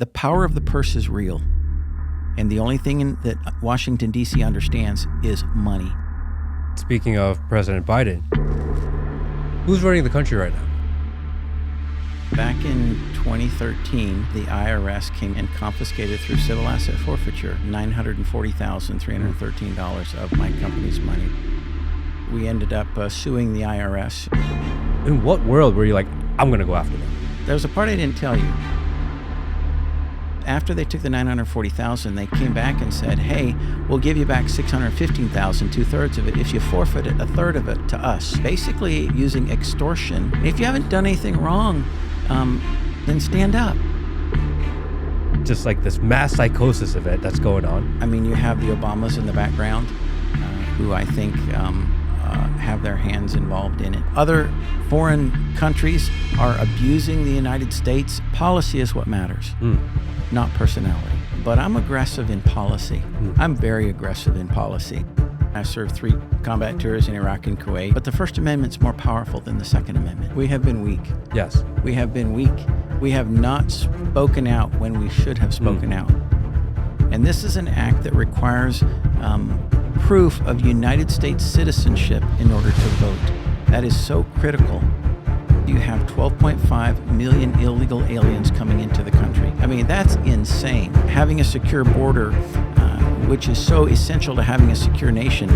The power of the purse is real. And the only thing that Washington, D.C. understands is money. Speaking of President Biden, who's running the country right now? Back in 2013, the IRS came and confiscated through civil asset forfeiture $940,313 of my company's money. We ended up suing the IRS. In what world were you like, I'm going to go after them? There was a part I didn't tell you. After they took the $940,000, they came back and said, hey, we'll give you back $615,000, 2/3 of it, if you forfeit it, 1/3 of it to us. Basically using extortion. If you haven't done anything wrong, then stand up. Just like this mass psychosis event that's going on. I mean, you have the Obamas in the background, who I think have their hands involved in it. Other foreign countries are abusing the United States. Policy is what matters, not personality. But I'm aggressive in policy. I'm very aggressive in policy. I served 3 combat tours in Iraq and Kuwait, but the First Amendment's more powerful than the Second Amendment. We have been weak. Yes. We have been weak. We have not spoken out when we should have spoken out. And this is an act that requires proof of United States citizenship in order to vote. That is so critical. You have 12.5 million illegal aliens coming into the country. I mean, that's insane. Having a secure border, which is so essential to having a secure nation.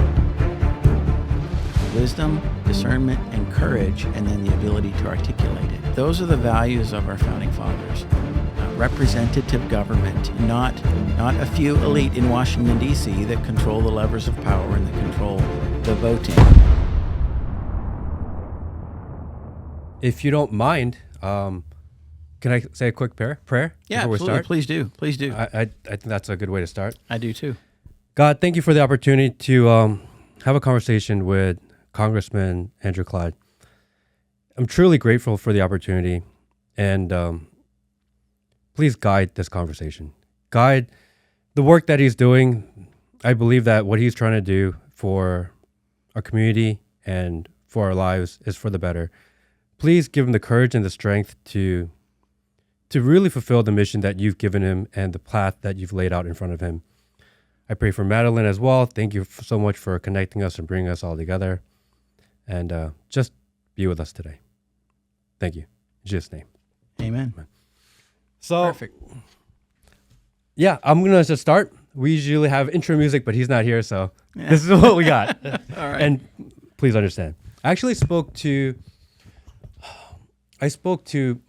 Wisdom, discernment, and courage, and then the ability to articulate it. Those are the values of our founding fathers. Representative government, not a few elite in Washington, D.C. that control the levers of power and that control the voting. If you don't mind, can I say a quick prayer Yeah, before we absolutely. start? Please do. Please do. I think that's a good way to start. I do too. God, thank you for the opportunity to have a conversation with Congressman Andrew Clyde. I'm truly grateful for the opportunity, and please guide this conversation. Guide the work that he's doing. I believe that what he's trying to do for our community and for our lives is for the better. Please give him the courage and the strength to really fulfill the mission that you've given him and the path that you've laid out in front of him. I pray for Madeline as well. Thank you so much for connecting us and bringing us all together. And just be with us today. Thank you. In Jesus' name. Amen. So, Perfect. Yeah, I'm going to just start. We usually have intro music, but he's not here, so This is what we got. All right. And please understand. I actually spoke to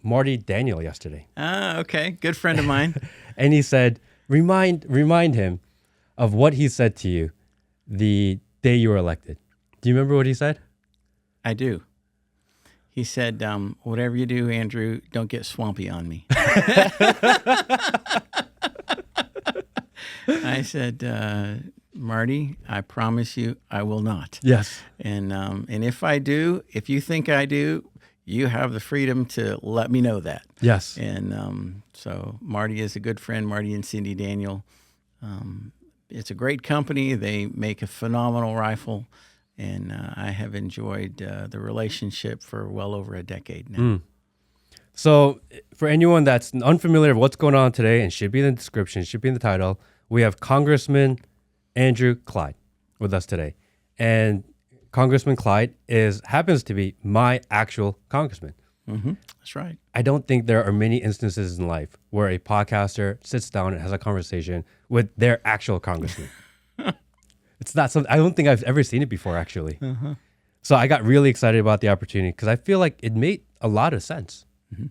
Marty Daniel yesterday. Okay. Good friend of mine. And he said, remind him of what he said to you the day you were elected. Do you remember what he said? I do. He said, whatever you do, Andrew, don't get swampy on me. I said, Marty, I promise you I will not. Yes. And if I do, if you think I do, you have the freedom to let me know that. Yes. And so Marty is a good friend, Marty and Cindy Daniel. It's a great company. They make a phenomenal rifle. And I have enjoyed the relationship for well over a decade now. So for anyone that's unfamiliar with what's going on today, and should be in the description, should be in the title, we have Congressman Andrew Clyde with us today. And Congressman Clyde happens to be my actual congressman. Mm-hmm. That's right. I don't think there are many instances in life where a podcaster sits down and has a conversation with their actual congressman. It's not something, I don't think I've ever seen it before, actually. Uh-huh. So I got really excited about the opportunity because I feel like it made a lot of sense. Mm-hmm.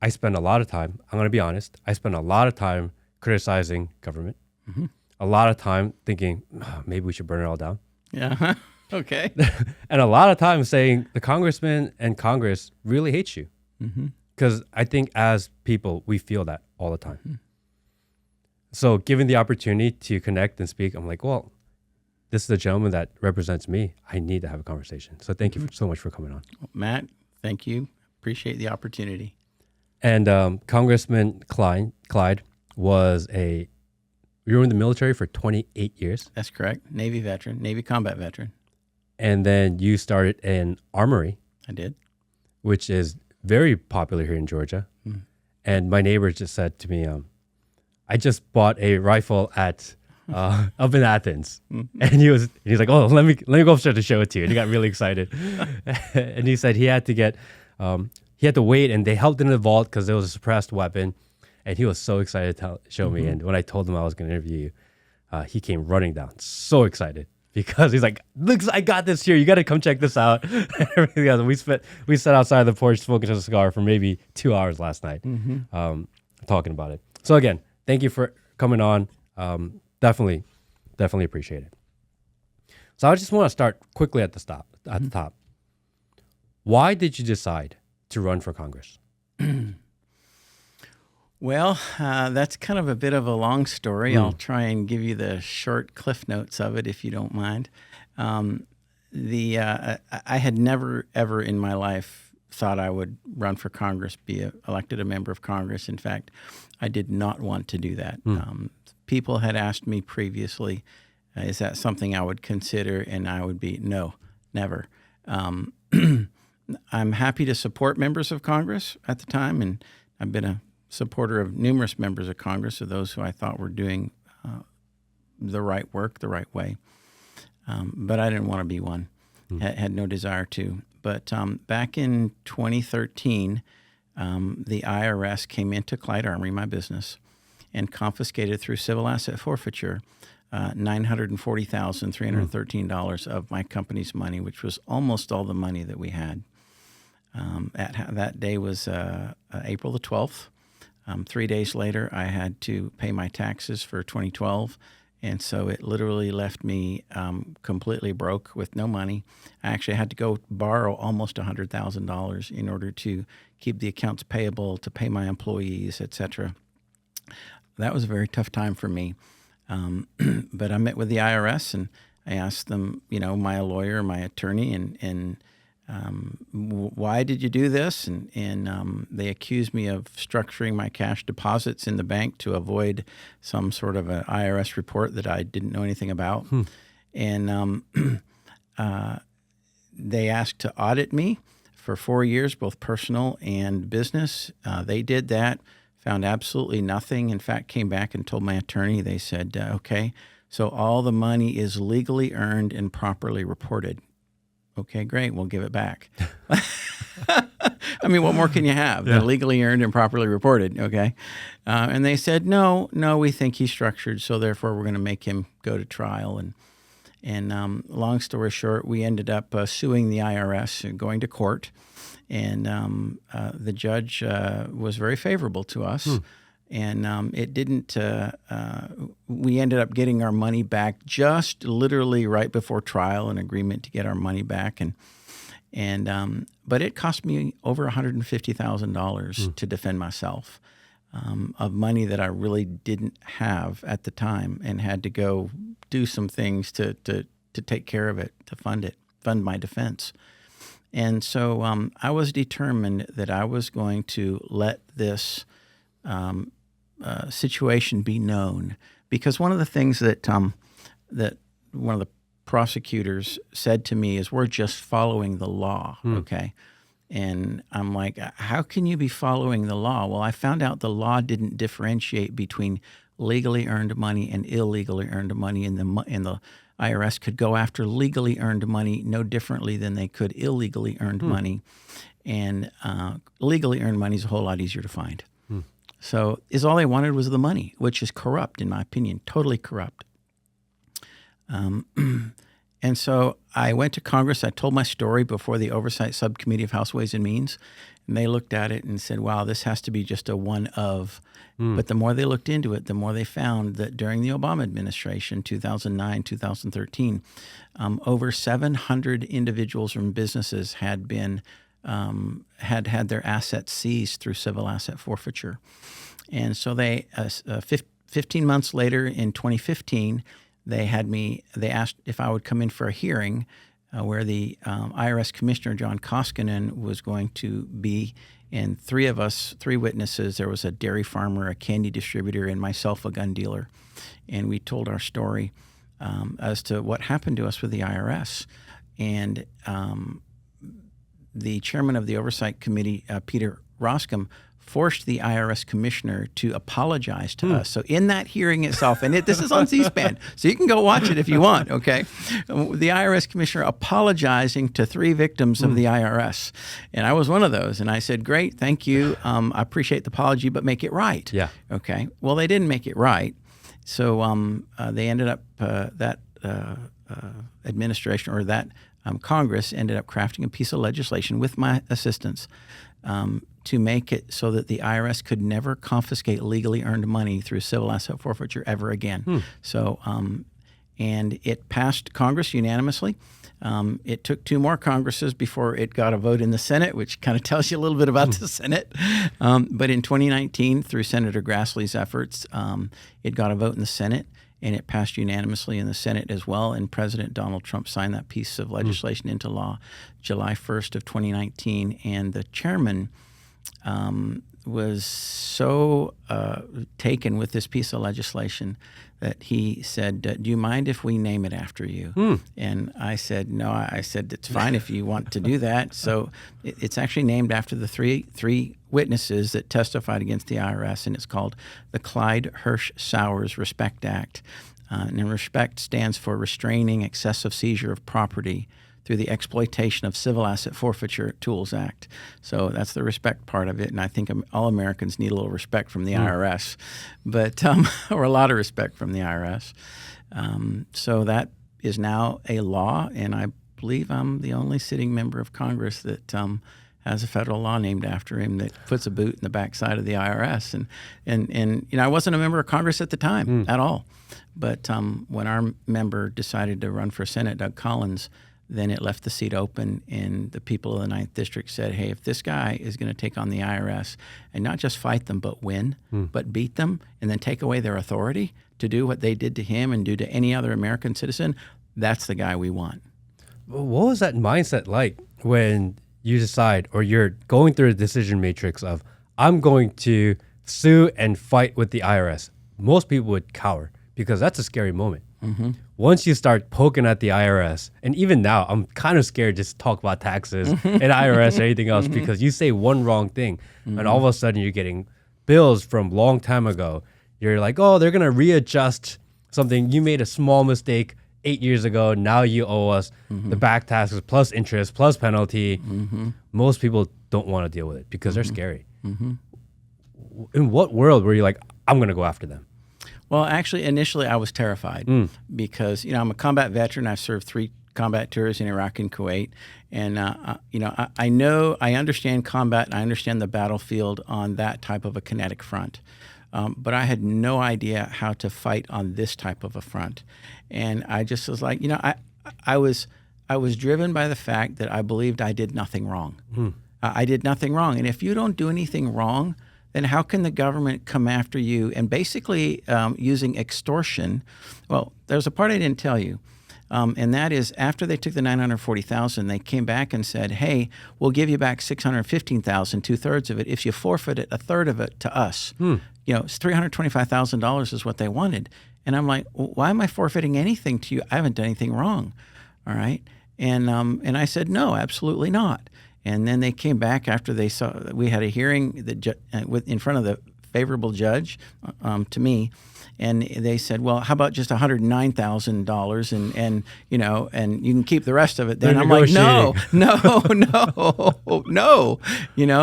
I spend a lot of time, I'm going to be honest, I spend a lot of time criticizing government. Mm-hmm. A lot of time thinking, maybe we should burn it all down. Yeah. Okay. And a lot of time saying the congressman and Congress really hate you. Because I think as people, we feel that all the time. Mm-hmm. So given the opportunity to connect and speak, I'm like, well, this is the gentleman that represents me. I need to have a conversation. So thank you so much for coming on. Matt, thank you. Appreciate the opportunity. And Congressman Clyde was you were in the military for 28 years. That's correct. Navy veteran, Navy combat veteran. And then you started an armory. I did. Which is very popular here in Georgia. And my neighbor just said to me, I just bought a rifle at up in Athens. And he's like, oh, let me go upstairs to show it to you. And he got really excited. And he said he had to wait, and they held it in the vault because it was a suppressed weapon. And he was so excited to show me. And when I told him I was going to interview you, he came running down, so excited, because he's like, look, I got this here. You got to come check this out. Everything else. We sat outside the porch smoking a cigar for maybe 2 hours last night, talking about it. So again, thank you for coming on. Definitely appreciate it. So I just want to start quickly at the top. Why did you decide to run for Congress? Well, that's kind of a bit of a long story. I'll try and give you the short cliff notes of it, if you don't mind. I had never, ever in my life thought I would run for Congress, be elected a member of Congress. In fact, I did not want to do that. People had asked me previously, is that something I would consider? And I would be, no, never. I'm happy to support members of Congress at the time, and I've been a supporter of numerous members of Congress, of those who I thought were doing the right work the right way. But I didn't want to be one, had no desire to. But back in 2013, the IRS came into Clyde Armory, my business, and confiscated through civil asset forfeiture $940,313 of my company's money, which was almost all the money that we had. That day was April the 12th. 3 days later, I had to pay my taxes for 2012, and so it literally left me completely broke with no money. I actually had to go borrow almost $100,000 in order to keep the accounts payable, to pay my employees, etc. That was a very tough time for me. But I met with the IRS, and I asked them, my lawyer, my attorney, and why did you do this? And they accused me of structuring my cash deposits in the bank to avoid some sort of an IRS report that I didn't know anything about. And they asked to audit me for 4 years, both personal and business. They did that, found absolutely nothing. In fact, came back and told my attorney, they said, okay, so all the money is legally earned and properly reported. Okay, great. We'll give it back. I mean, what more can you have? Yeah. Legally earned and properly reported. Okay. And they said, no, we think he's structured. So therefore we're going to make him go to trial. And long story short, we ended up suing the IRS and going to court. And the judge was very favorable to us. And it didn't, we ended up getting our money back just literally right before trial, an agreement to get our money back. But it cost me over $150,000 to defend myself, of money that I really didn't have at the time, and had to go do some things to take care of it, to fund my defense. And so I was determined that I was going to let this situation be known, because one of the things that that one of the prosecutors said to me is, we're just following the law, okay? And I'm like, how can you be following the law? Well, I found out the law didn't differentiate between legally earned money and illegally earned money, and the IRS could go after legally earned money no differently than they could illegally earned money. And legally earned money is a whole lot easier to find. So all they wanted was the money, which is corrupt, in my opinion, totally corrupt. And so I went to Congress. I told my story before the Oversight Subcommittee of House Ways and Means, and they looked at it and said, wow, this has to be just a one of. But the more they looked into it, the more they found that during the Obama administration, 2009, 2013, over 700 individuals and businesses had been had their assets seized through civil asset forfeiture. And so they, 15 months later in 2015, they asked if I would come in for a hearing where the IRS Commissioner, John Koskinen, was going to be, and three witnesses. There was a dairy farmer, a candy distributor, and myself, a gun dealer. And we told our story as to what happened to us with the IRS. And the chairman of the Oversight Committee, Peter Roscom, forced the IRS commissioner to apologize to us. So in that hearing itself, and this is on C-SPAN, so you can go watch it if you want, okay? The IRS commissioner apologizing to 3 victims of the IRS. And I was one of those. And I said, great, thank you. I appreciate the apology, but make it right. Yeah. Okay. Well, they didn't make it right. So they ended up, that administration or that Congress ended up crafting a piece of legislation with my assistance to make it so that the IRS could never confiscate legally earned money through civil asset forfeiture ever again. So, and it passed Congress unanimously. It took 2 more Congresses before it got a vote in the Senate, which kind of tells you a little bit about the Senate. But in 2019, through Senator Grassley's efforts, it got a vote in the Senate, and it passed unanimously in the Senate as well. And President Donald Trump signed that piece of legislation into law July 1st of 2019. And the chairman was so taken with this piece of legislation that he said, do you mind if we name it after you? And I said, no. I said, it's fine if you want to do that. So it's actually named after the three witnesses that testified against the IRS, and it's called the Clyde Hirsch-Sowers Respect Act. And RESPECT stands for Restraining Excessive Seizure of Property through the Exploitation of Civil Asset Forfeiture Tools Act. So that's the respect part of it, and I think all Americans need a little respect from the IRS, but or a lot of respect from the IRS. So that is now a law, and I believe I'm the only sitting member of Congress that has a federal law named after him that puts a boot in the backside of the IRS. And I wasn't a member of Congress at the time at all, but when our member decided to run for Senate, Doug Collins, then it left the seat open, and the people of the 9th District said, hey, if this guy is going to take on the IRS and not just fight them but win, but beat them and then take away their authority to do what they did to him and do to any other American citizen, that's the guy we want. What was that mindset like when you decide, or you're going through a decision matrix of, I'm going to sue and fight with the IRS? Most people would cower because that's a scary moment. Once you start poking at the IRS, and even now, I'm kind of scared just to talk about taxes and IRS or anything else, because you say one wrong thing, and all of a sudden you're getting bills from long time ago. You're like, oh, they're going to readjust something. You made a small mistake 8 years ago. Now you owe us the back taxes plus interest plus penalty. Most people don't want to deal with it because they're scary. In what world were you like, I'm going to go after them? Well, actually, initially I was terrified because, I'm a combat veteran. I've served 3 combat tours in Iraq and Kuwait. And, I understand combat and I understand the battlefield on that type of a kinetic front. But I had no idea how to fight on this type of a front. And I just was like, I was driven by the fact that I believed I did nothing wrong. I did nothing wrong. And if you don't do anything wrong, then how can the government come after you? And basically using extortion, well, there's a part I didn't tell you, and that is after they took the $940,000, they came back and said, hey, we'll give you back $615,000, 2/3 of it, if you forfeit it, 1/3 of it to us. It's $325,000 is what they wanted. And I'm like, well, why am I forfeiting anything to you? I haven't done anything wrong, all right? And I said, no, absolutely not. And then they came back after they saw we had a hearing in front of the favorable judge to me, and they said, "Well, how about just $109,000 and you can keep the rest of it?" Then I'm like, "No,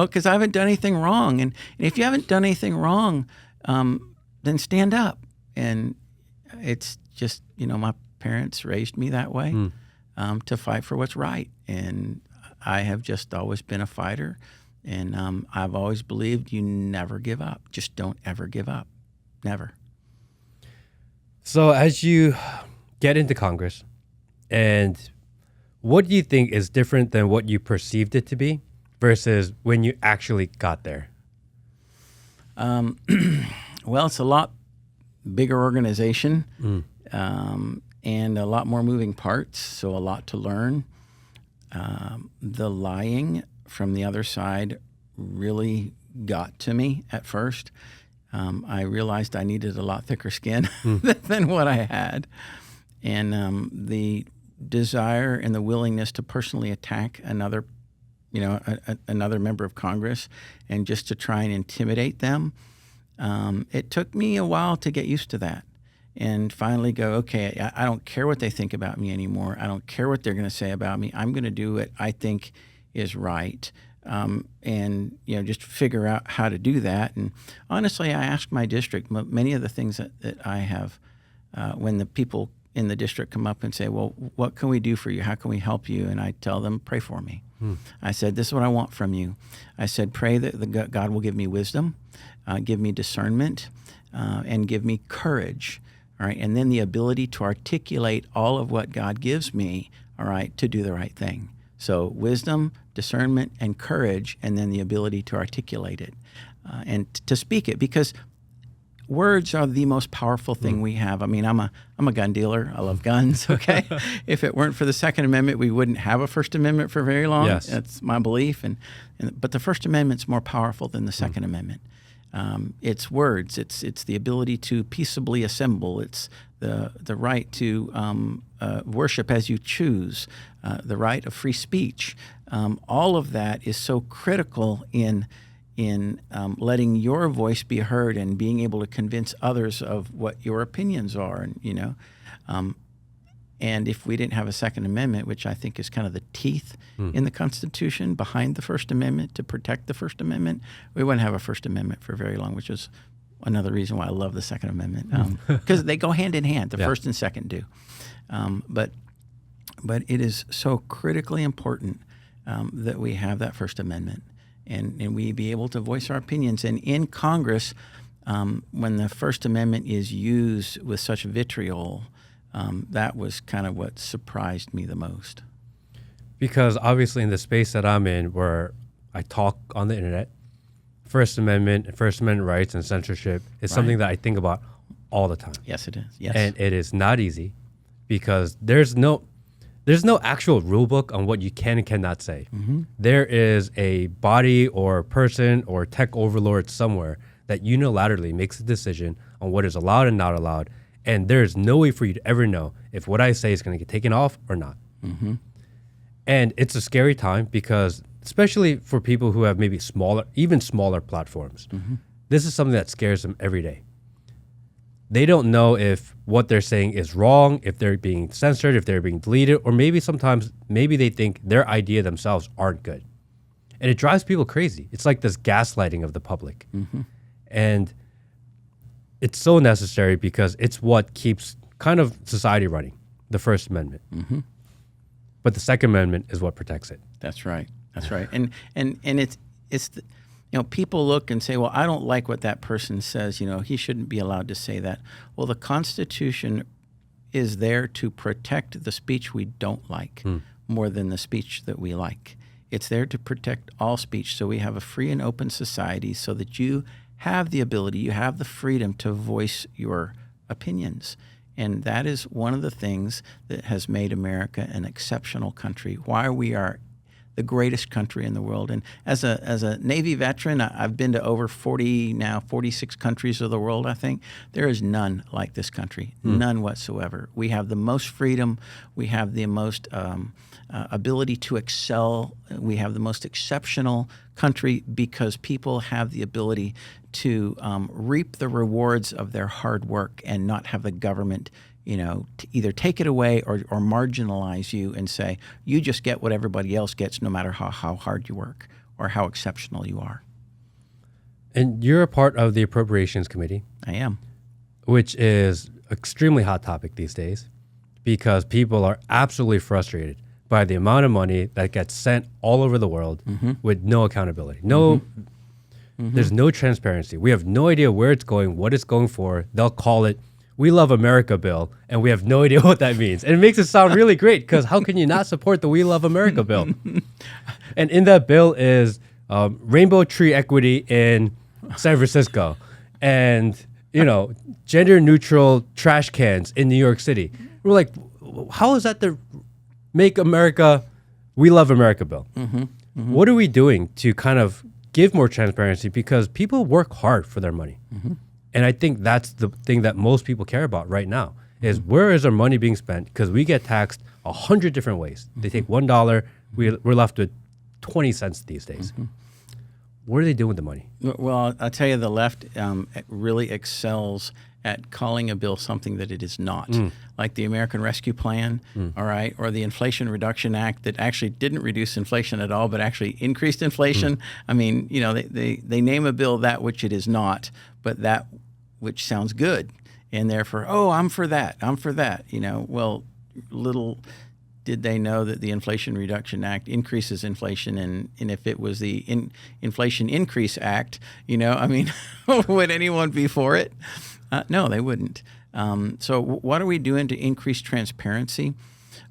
because I haven't done anything wrong. And if you haven't done anything wrong, then stand up." And it's just my parents raised me that way to fight for what's right, and I have just always been a fighter, and I've always believed you never give up. Just don't ever give up. Never. So as you get into Congress, and what do you think is different than what you perceived it to be versus when you actually got there? Well, it's a lot bigger organization and a lot more moving parts, so a lot to learn. The lying from the other side really got to me at first. I realized I needed a lot thicker skin than what I had. And the desire and the willingness to personally attack another another member of Congress and just to try and intimidate them. It took me a while to get used to that and finally go, okay, I don't care what they think about me anymore. I don't care what they're going to say about me. I'm going to do what I think is right. And just figure out how to do that. And honestly, I asked my district many of the things that I have when the people in the district come up and say, well, what can we do for you? How can we help you? And I tell them, pray for me. I said, this is what I want from you. I said, pray that God will give me wisdom, give me discernment, and give me courage. All right. And then the ability to articulate all of what God gives me, all right, to do the right thing. So wisdom, discernment, and courage, and then the ability to articulate it and to speak it, because words are the most powerful thing we have. I mean, I'm a gun dealer. I love guns. Okay, if it weren't for the Second Amendment, we wouldn't have a First Amendment for very long. Yes. That's my belief. But the First Amendment's more powerful than the Second Amendment. It's words. It's the ability to peaceably assemble. It's the right to worship as you choose, the right of free speech. All of that is so critical in letting your voice be heard and being able to convince others of what your opinions are. And if we didn't have a Second Amendment, which I think is kind of the teeth in the Constitution behind the First Amendment to protect the First Amendment, we wouldn't have a First Amendment for very long, which is another reason why I love the Second Amendment, because they go hand in hand. The First and Second do. But it is so critically important that we have that First Amendment and we be able to voice our opinions. And in Congress, when the First Amendment is used with such vitriol, that was kind of what surprised me the most. Because obviously in the space that I'm in, where I talk on the internet, First Amendment rights and censorship is something that I think about all the time. Yes, it is. Yes. And it is not easy because there's no actual rule book on what you can and cannot say. There is a body or person or tech overlord somewhere that unilaterally makes a decision on what is allowed and not allowed. And there's no way for you to ever know if what I say is going to get taken off or not. And it's a scary time because, especially for people who have maybe even smaller platforms, this is something that scares them every day. They don't know if what they're saying is wrong, if they're being censored, if they're being deleted, or maybe they think their idea themselves aren't good. And it drives people crazy. It's like this gaslighting of the public. And it's so necessary because it's what keeps kind of society running, the First Amendment. But the Second Amendment is what protects it. That's right. That's right. And it's people look and say, well, I don't like what that person says. He shouldn't be allowed to say that. Well, the Constitution is there to protect the speech we don't like more than the speech that we like. It's there to protect all speech, so we have a free and open society so that you have the ability, you have the freedom to voice your opinions. And that is one of the things that has made America an exceptional country, why we are the greatest country in the world. And as a Navy veteran, I've been to over 46 countries of the world, I think. There is none like this country, none whatsoever. We have the most freedom. We have the most ability to excel. We have the most exceptional country because people have the ability to reap the rewards of their hard work and not have the government to either take it away or marginalize you and say, you just get what everybody else gets no matter how hard you work or how exceptional you are. And you're a part of the Appropriations Committee. I am. Which is extremely hot topic these days because people are absolutely frustrated by the amount of money that gets sent all over the world with no accountability. There's no transparency. We have no idea where it's going, what it's going for. They'll call it We Love America bill, and we have no idea what that means. And it makes it sound really great because how can you not support the We Love America bill? And in that bill is rainbow tree equity in San Francisco and, gender neutral trash cans in New York City. We're like, how is that the Make America, We Love America bill? What are we doing to kind of give more transparency? Because people work hard for their money. And I think that's the thing that most people care about right now is where is our money being spent? Because we get taxed 100 different ways. They take $1, we're left with 20 cents these days. What are they doing with the money? Well, I'll tell you, the left really excels at calling a bill something that it is not, like the American Rescue Plan, all right, or the Inflation Reduction Act that actually didn't reduce inflation at all, but actually increased inflation. I mean, you know, they name a bill that which it is not, but that which sounds good, and therefore, oh, I'm for that, you know. Well, little did they know that the Inflation Reduction Act increases inflation, and if it was the Inflation Increase Act, you know, I mean, would anyone be for it? No, they wouldn't. So what are we doing to increase transparency?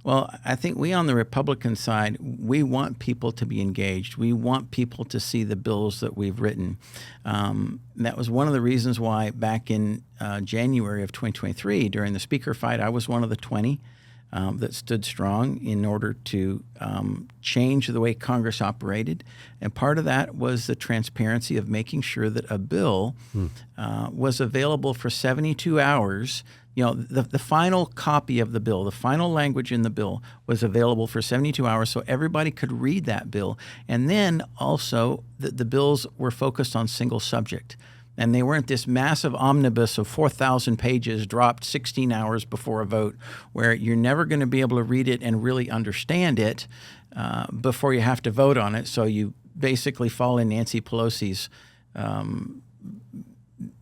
Well, I think we on the Republican side, we want people to be engaged. We want people to see the bills that we've written. That was one of the reasons why back in January of 2023, during the speaker fight, I was one of the 20 that stood strong in order to change the way Congress operated. And part of that was the transparency of making sure that a bill was available for 72 hours. You know, the final copy of the bill, the final language in the bill was available for 72 hours so everybody could read that bill. And then also the bills were focused on single subject. And they weren't this massive omnibus of 4,000 pages dropped 16 hours before a vote, where you're never going to be able to read it and really understand it before you have to vote on it. So you basically fall in Nancy Pelosi's,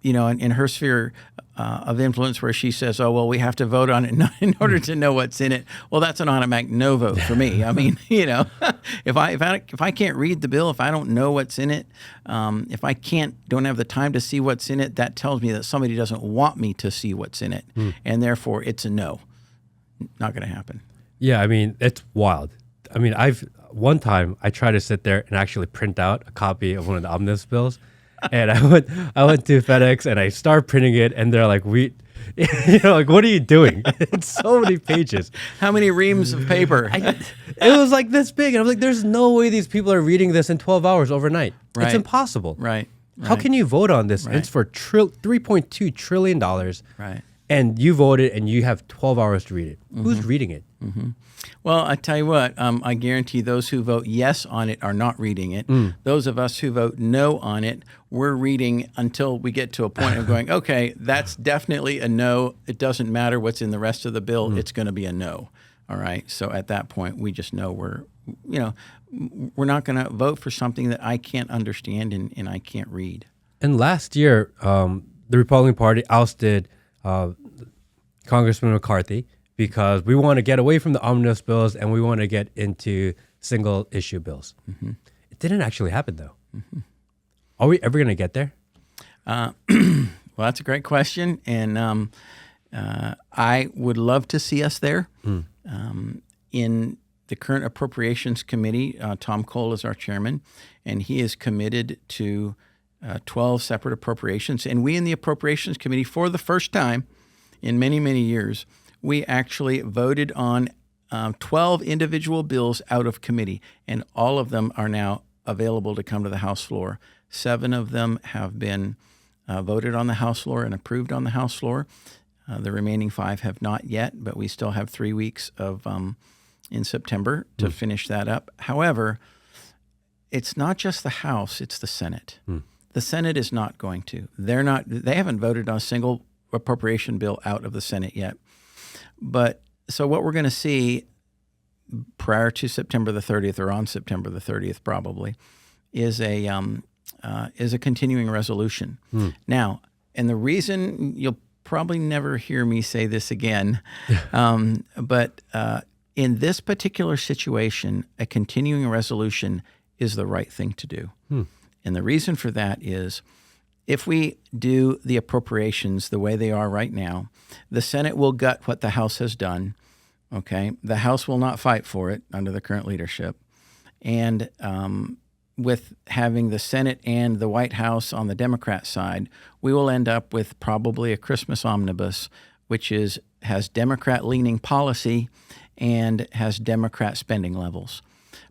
you know, in her sphere of influence, where she says, "Oh well, we have to vote on it in order to know what's in it." Well, that's an automatic no vote for me. I mean, you know, if I can't read the bill, if I don't know what's in it, if I don't have the time to see what's in it, that tells me that somebody doesn't want me to see what's in it, and therefore it's a no. Not going to happen. Yeah, I mean, it's wild. I mean, one time I tried to sit there and actually print out a copy of one of the omnibus bills. And I went to FedEx and I started printing it, and they're like, you know, like, what are you doing? It's so many pages. How many reams of paper? It was like this big. And I'm like, there's no way these people are reading this in 12 hours overnight. Right. It's impossible. Right. How can you vote on this? Right. It's for $3.2 trillion. Right. And you voted and you have 12 hours to read it. Who's reading it? Well, I tell you what, I guarantee those who vote yes on it are not reading it. Those of us who vote no on it, we're reading until we get to a point of going, okay, that's definitely a no. It doesn't matter what's in the rest of the bill. It's going to be a no. All right. So at that point, we just know we're not going to vote for something that I can't understand and I can't read. And last year, the Republican Party ousted Congressman McCarthy, because we want to get away from the omnibus bills and we want to get into single issue bills. It didn't actually happen, though. Are we ever going to get there? Well, that's a great question. And I would love to see us there. In the current Appropriations Committee, Tom Cole is our chairman, and he is committed to 12 separate appropriations. And we in the Appropriations Committee, for the first time in many, many years, we actually voted on 12 individual bills out of committee, and all of them are now available to come to the House floor. 7 of them have been voted on the House floor and approved on the House floor. The remaining 5 have not yet, but we still have 3 weeks of in September to finish that up. However, it's not just the House, it's the Senate. The Senate is not going to. They haven't voted on a single appropriation bill out of the Senate yet. But so what we're going to see prior to September the 30th, or on September the 30th probably, is a continuing resolution. Now, and the reason you'll probably never hear me say this again, but in this particular situation, a continuing resolution is the right thing to do. And the reason for that is, if we do the appropriations the way they are right now, the Senate will gut what the House has done, okay? The House will not fight for it under the current leadership. And with having the Senate and the White House on the Democrat side, we will end up with probably a Christmas omnibus, which has Democrat-leaning policy and has Democrat spending levels.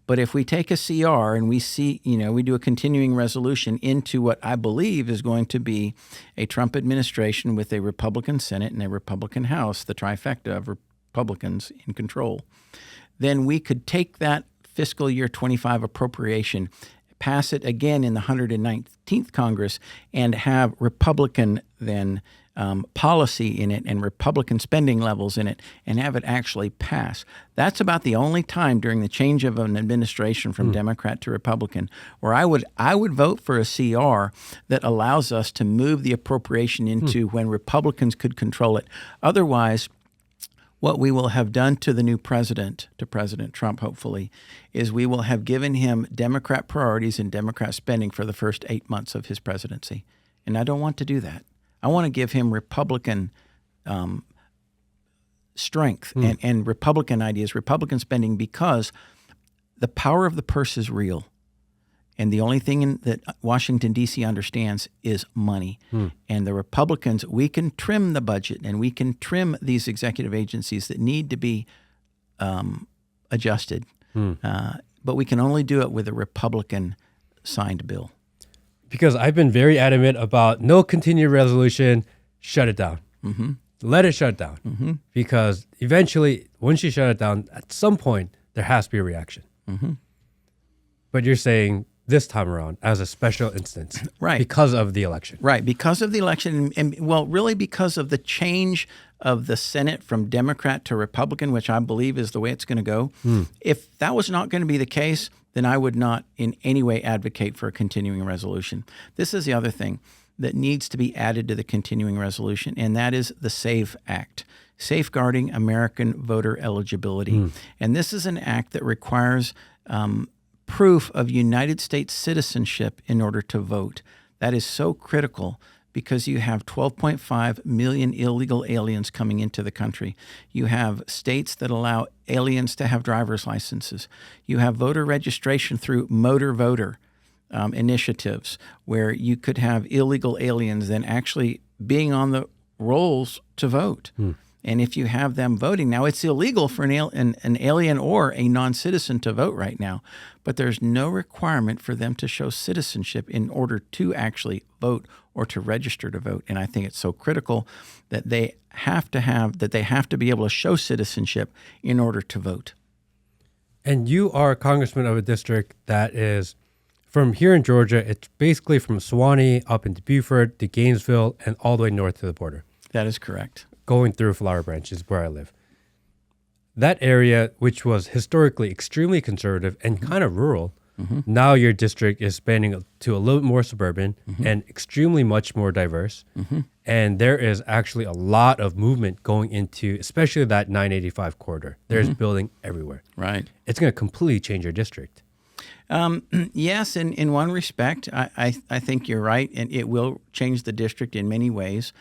But if we take a CR and we do a continuing resolution into what I believe is going to be a Trump administration with a Republican Senate and a Republican House, the trifecta of Republicans in control, then we could take that fiscal year 25 appropriation, pass it again in the 119th Congress, and have Republican then policy in it and Republican spending levels in it, and have it actually pass. That's about the only time during the change of an administration from Democrat to Republican where I would vote for a CR that allows us to move the appropriation into when Republicans could control it. Otherwise, what we will have done to the new president, to President Trump, hopefully, is we will have given him Democrat priorities and Democrat spending for the first 8 months of his presidency. And I don't want to do that. I want to give him Republican strength and Republican ideas, Republican spending, because the power of the purse is real. And the only thing that Washington, D.C. understands is money. And the Republicans, we can trim the budget and we can trim these executive agencies that need to be adjusted. But we can only do it with a Republican signed bill. Because I've been very adamant about no continued resolution, shut it down. Let it shut down. Because eventually, once you shut it down, at some point, there has to be a reaction. But you're saying this time around as a special instance, right? Because of the election, right? Because of the election, and well, really because of the change of the Senate from Democrat to Republican, which I believe is the way it's going to go. If that was not going to be the case, then I would not in any way advocate for a continuing resolution. This is the other thing that needs to be added to the continuing resolution, and that is the SAVE Act, Safeguarding American Voter Eligibility. And this is an act that requires proof of United States citizenship in order to vote. That is so critical because you have 12.5 million illegal aliens coming into the country. You have states that allow aliens to have driver's licenses. You have voter registration through motor voter initiatives where you could have illegal aliens then actually being on the rolls to vote. And if you have them voting, now it's illegal for an alien or a non-citizen to vote right now, but there's no requirement for them to show citizenship in order to actually vote or to register to vote. And I think it's so critical that they have to be able to show citizenship in order to vote. And you are a congressman of a district that is from here in Georgia. It's basically from Suwanee up into Beaufort to Gainesville and all the way north to the border. That is correct. Going through Flower Branch is where I live. That area, which was historically extremely conservative and kind of rural, now your district is spanning to a little bit more suburban and extremely much more diverse. And there is actually a lot of movement going into, especially that 985 corridor. There's building everywhere. Right. It's going to completely change your district. Yes, in one respect, I think you're right, and it will change the district in many ways.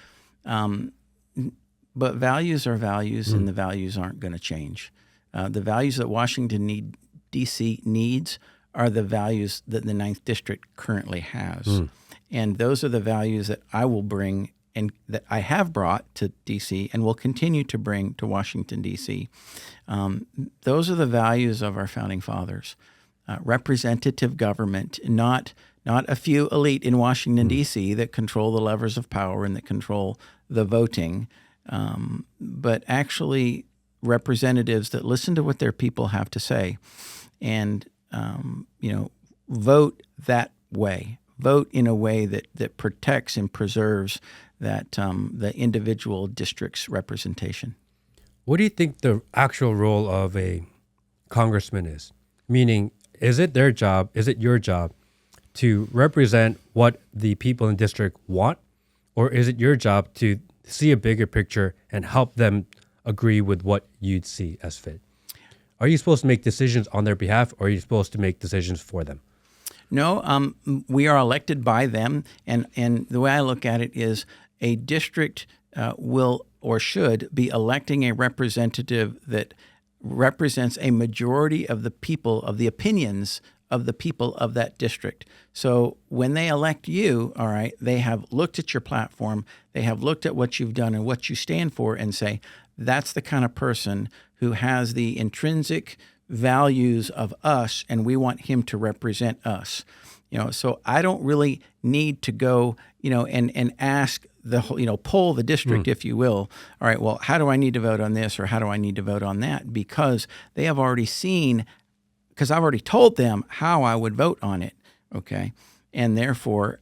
But values are values, and the values aren't going to change. The values that Washington, D.C. needs are the values that the 9th District currently has. And those are the values that I will bring and that I have brought to D.C. and will continue to bring to Washington, D.C. Those are the values of our founding fathers. Representative government, not a few elite in Washington, D.C. that control the levers of power and that control the voting, but actually representatives that listen to what their people have to say and, vote that way. Vote in a way that protects and preserves that the individual district's representation. What do you think the actual role of a congressman is? Meaning, is it their job, is it your job to represent what the people in the district want? Or is it your job to see a bigger picture and help them agree with what you'd see as fit? Are you supposed to make decisions on their behalf, or are you supposed to make decisions for them? No, we are elected by them, and the way I look at it is a district will or should be electing a representative that represents a majority of the people, of the opinions of the people of that district. So when they elect you, all right, they have looked at your platform, they have looked at what you've done and what you stand for and say, that's the kind of person who has the intrinsic values of us, and we want him to represent us. So I don't really need to go, and ask the whole, poll the district, if you will. All right, well, how do I need to vote on this or how do I need to vote on that? Because they have already seen because I've already told them how I would vote on it, okay, and therefore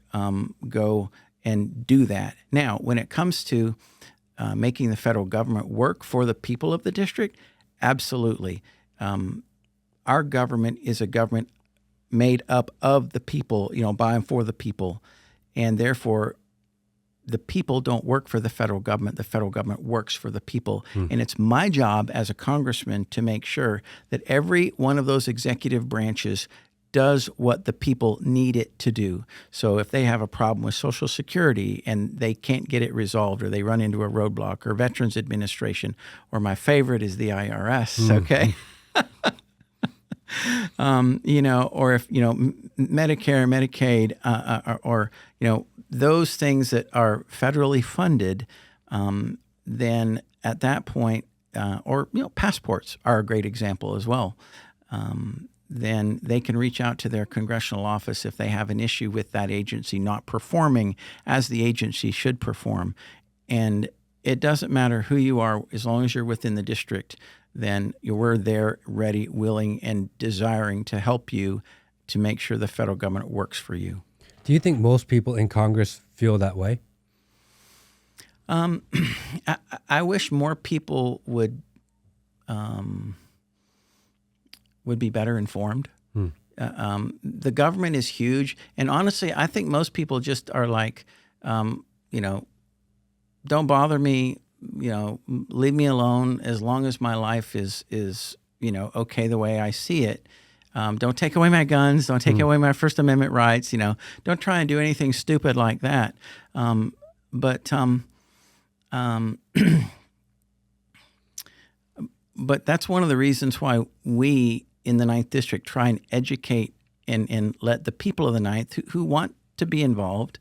go and do that. Now, when it comes to making the federal government work for the people of the district, absolutely. Our government is a government made up of the people, by and for the people, and therefore the people don't work for the federal government. The federal government works for the people. And it's my job as a congressman to make sure that every one of those executive branches does what the people need it to do. So if they have a problem with Social Security and they can't get it resolved, or they run into a roadblock, or Veterans Administration, or my favorite is the IRS, okay? Or if, Medicare, Medicaid, or those things that are federally funded, then at that point, or passports are a great example as well. Then they can reach out to their congressional office if they have an issue with that agency not performing as the agency should perform. And it doesn't matter who you are, as long as you're within the district, then we're there ready, willing, and desiring to help you to make sure the federal government works for you. Do you think most people in Congress feel that way? I wish more people would be better informed. The government is huge, and honestly, I think most people just are like, don't bother me. Leave me alone as long as my life is okay the way I see it. Don't take away my guns. Don't take away my First Amendment rights. Don't try and do anything stupid like that. But that's one of the reasons why we in the 9th District try and educate and let the people of the 9th who want to be involved,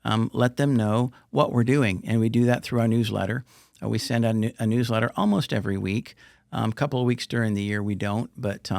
let them know what we're doing. And we do that through our newsletter. We send out a newsletter almost every week. A couple of weeks during the year we don't, but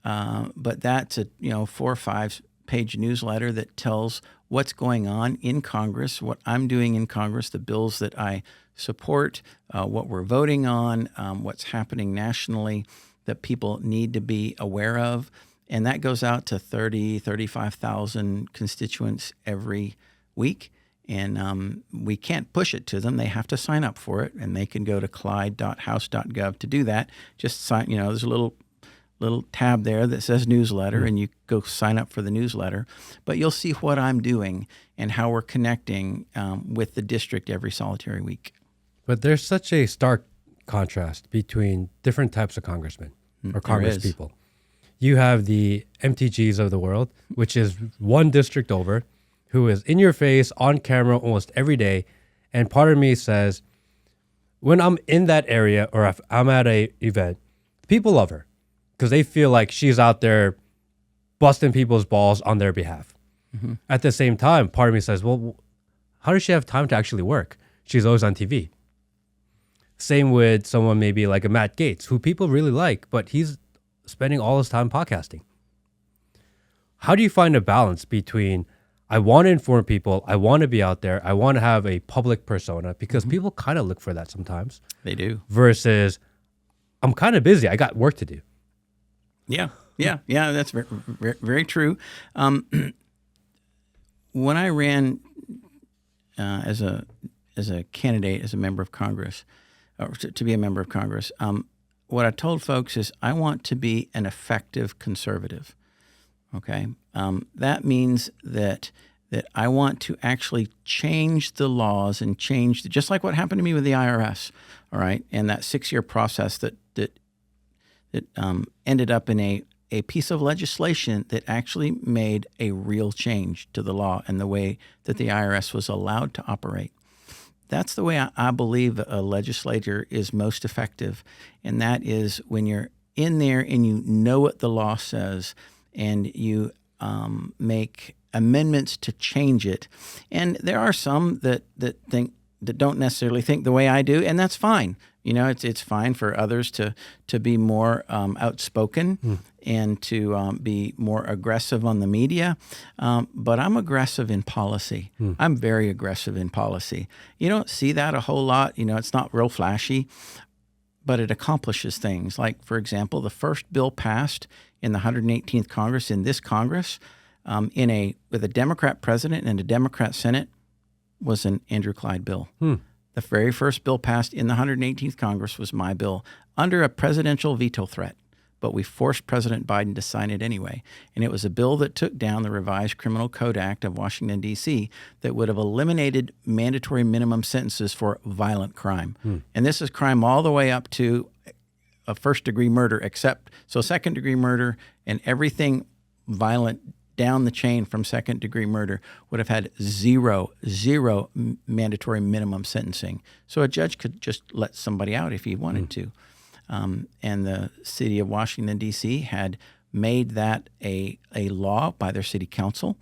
that's a 4 or 5 page newsletter that tells what's going on in Congress, what I'm doing in Congress, the bills that I support, what we're voting on, what's happening nationally that people need to be aware of. And that goes out to 35,000 constituents every week. And we can't push it to them. They have to sign up for it, and they can go to clyde.house.gov to do that. Just sign, there's a little tab there that says newsletter, and you go sign up for the newsletter. But you'll see what I'm doing and how we're connecting with the district every solitary week. But there's such a stark contrast between different types of congressmen or Congress people. You have the MTGs of the world, which is one district over, who is in your face on camera almost every day. And part of me says, when I'm in that area or if I'm at a event, people love her because they feel like she's out there busting people's balls on their behalf. At the same time, part of me says, well, how does she have time to actually work? She's always on TV. Same with someone maybe like a Matt Gaetz, who people really like, but he's spending all his time podcasting. How do you find a balance between, I want to inform people, I want to be out there, I want to have a public persona, because people kind of look for that sometimes. They do. Versus, I'm kind of busy, I got work to do. Yeah, that's very, very, very true. When I ran as a candidate, as a member of Congress, or to be a member of Congress, what I told folks is I want to be an effective conservative. Okay, that means that I want to actually change the laws and change, just like what happened to me with the IRS. All right, and that 6-year process that ended up in a piece of legislation that actually made a real change to the law and the way that the IRS was allowed to operate. That's the way I believe a legislator is most effective, and that is when you're in there and you know what the law says and you make amendments to change it. And there are some that don't necessarily think the way I do, and that's fine. It's fine for others to be more outspoken and to be more aggressive on the media. But I'm aggressive in policy. I'm very aggressive in policy. You don't see that a whole lot. It's not real flashy. but it accomplishes things. Like, for example, the first bill passed in the 118th Congress, in this Congress, with a Democrat president and a Democrat Senate, was an Andrew Clyde bill. The very first bill passed in the 118th Congress was my bill under a presidential veto threat, but we forced President Biden to sign it anyway. And it was a bill that took down the revised Criminal Code Act of Washington, D.C. that would have eliminated mandatory minimum sentences for violent crime. And this is crime all the way up to a first-degree murder, so second-degree murder and everything violent down the chain from second-degree murder would have had zero mandatory minimum sentencing. So a judge could just let somebody out if he wanted to. And the city of Washington, D.C. had made that a law by their city council.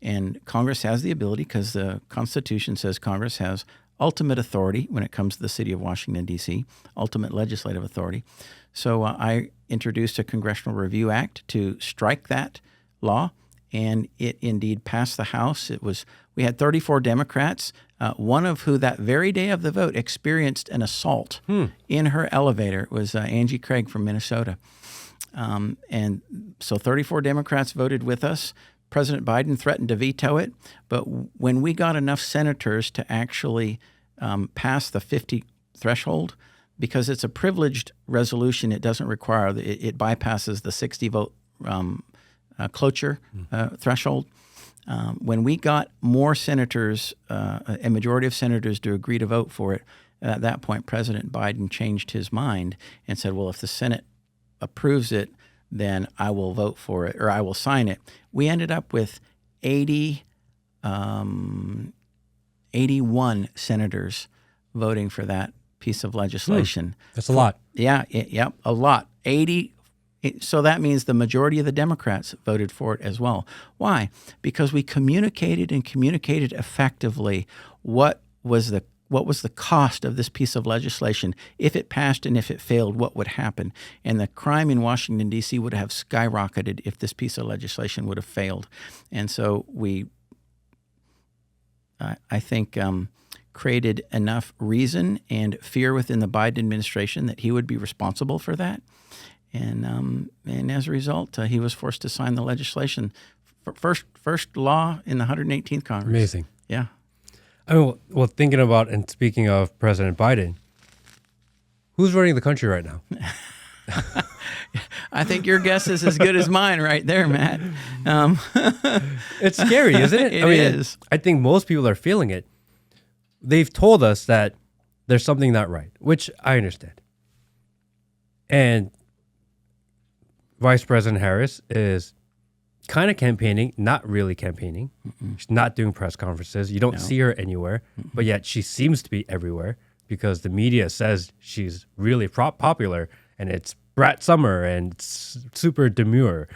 And Congress has the ability, because the Constitution says Congress has ultimate authority when it comes to the city of Washington, D.C., ultimate legislative authority. So I introduced a Congressional Review Act to strike that law, and it indeed passed the House. We had 34 Democrats, one of who that very day of the vote experienced an assault in her elevator. It was Angie Craig from Minnesota. And so 34 Democrats voted with us. President Biden threatened to veto it, but when we got enough senators to actually pass the 50 threshold, because it's a privileged resolution, it doesn't require, it bypasses the 60 vote cloture threshold. When we got more senators, a majority of senators to agree to vote for it, at that point, President Biden changed his mind and said, well, if the Senate approves it, then I will vote for it, or I will sign it. We ended up with 81 81 senators voting for that piece of legislation. That's a lot. Yeah, a lot. 80. So that means the majority of the Democrats voted for it as well. Why? Because we communicated effectively what was the cost of this piece of legislation. If it passed and if it failed, what would happen? And the crime in Washington, D.C. would have skyrocketed if this piece of legislation would have failed. And so we, I think, created enough reason and fear within the Biden administration that he would be responsible for that. And as a result, he was forced to sign the legislation. First law in the 118th Congress. Amazing. Yeah. I mean, well, thinking about and speaking of President Biden, who's running the country right now? I think your guess is as good as mine right there, Matt. It's scary, isn't it? It is. I think most people are feeling it. They've told us that there's something not right, which I understand. And Vice President Harris is kind of campaigning, not really campaigning. Mm-mm. She's not doing press conferences. You don't see her anywhere, but yet she seems to be everywhere because the media says she's really popular, and it's Brat Summer and it's super demure,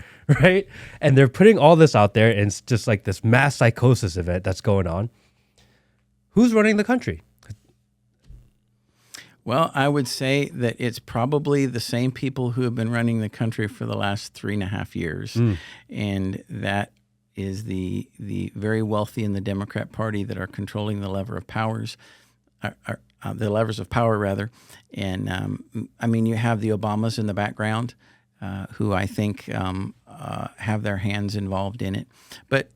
right? And they're putting all this out there, and it's just like this mass psychosis event that's going on. Who's running the country? Well, I would say that it's probably the same people who have been running the country for the last 3.5 years. And that is the very wealthy in the Democrat Party that are controlling the lever of powers, the levers of power, rather. And I mean, you have the Obamas in the background who I think have their hands involved in it. But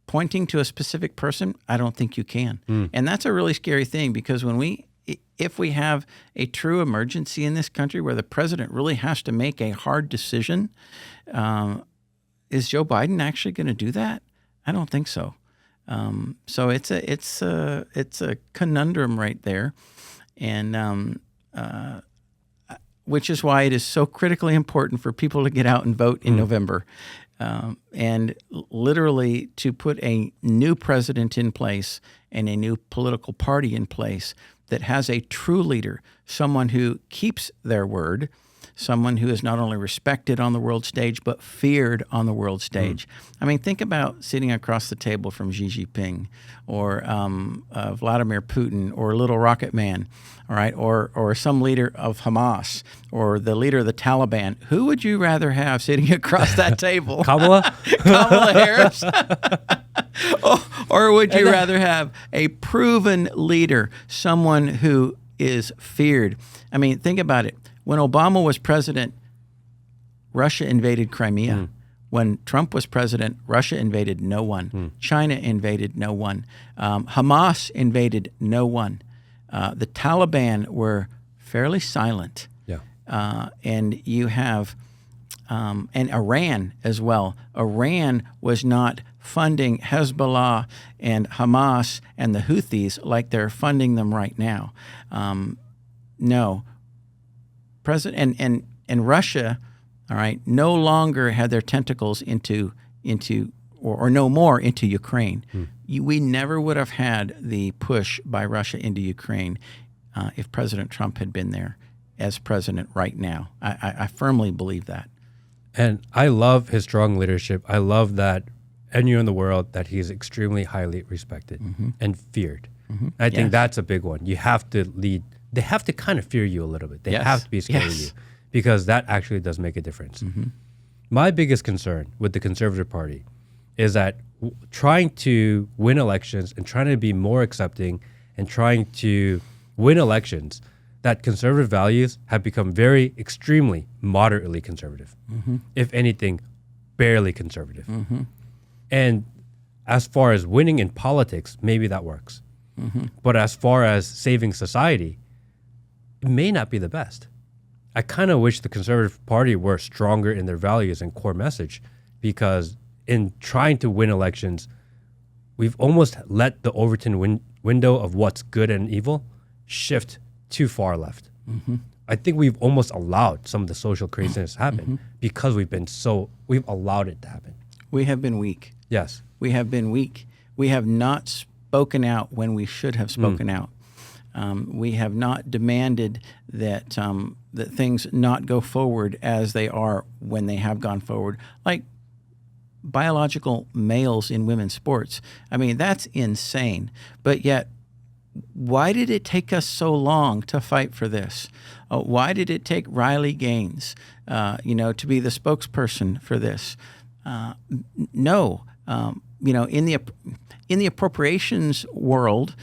pointing to a specific person, I don't think you can. And that's a really scary thing, because if we have a true emergency in this country where the president really has to make a hard decision, is Joe Biden actually going to do that? I don't think so. So it's a conundrum right there, and which is why it is so critically important for people to get out and vote in November, and literally to put a new president in place and a new political party in place that has a true leader, someone who keeps their word, someone who is not only respected on the world stage, but feared on the world stage. I mean, think about sitting across the table from Xi Jinping or Vladimir Putin or Little Rocket Man, all right, or some leader of Hamas or the leader of the Taliban. Who would you rather have sitting across that table? Kamala? Kamala Harris? Or would you rather have a proven leader, someone who is feared? I mean, think about it. When Obama was president, Russia invaded Crimea. When Trump was president, Russia invaded no one. China invaded no one. Hamas invaded no one. The Taliban were fairly silent. And you have, and Iran as well. Iran was not funding Hezbollah and Hamas and the Houthis like they're funding them right now. No. President and Russia, all right, no longer had their tentacles into or no more into Ukraine. We never would have had the push by Russia into Ukraine if President Trump had been there as president right now. I firmly believe that. And I love his strong leadership. I love that anywhere in the world that he's extremely highly respected and feared. I think that's a big one. You have to lead. They have to kind of fear you a little bit. They have to be scared of you, because that actually does make a difference. My biggest concern with the Conservative Party is that trying to win elections and trying to be more accepting and trying to win elections, that conservative values have become very extremely moderately conservative. If anything, barely conservative. And as far as winning in politics, maybe that works. But as far as saving society, it may not be the best. I kind of wish the Conservative Party were stronger in their values and core message, because in trying to win elections, we've almost let the Overton window of what's good and evil shift too far left. I think we've almost allowed some of the social craziness to happen because we've allowed it to happen. We have been weak. Yes. We have been weak. We have not spoken out when we should have spoken out. We have not demanded that that things not go forward as they are when they have gone forward, like biological males in women's sports. I mean, that's insane. But yet, why did it take us so long to fight for this? Why did it take Riley Gaines, to be the spokesperson for this? No. In the appropriations world,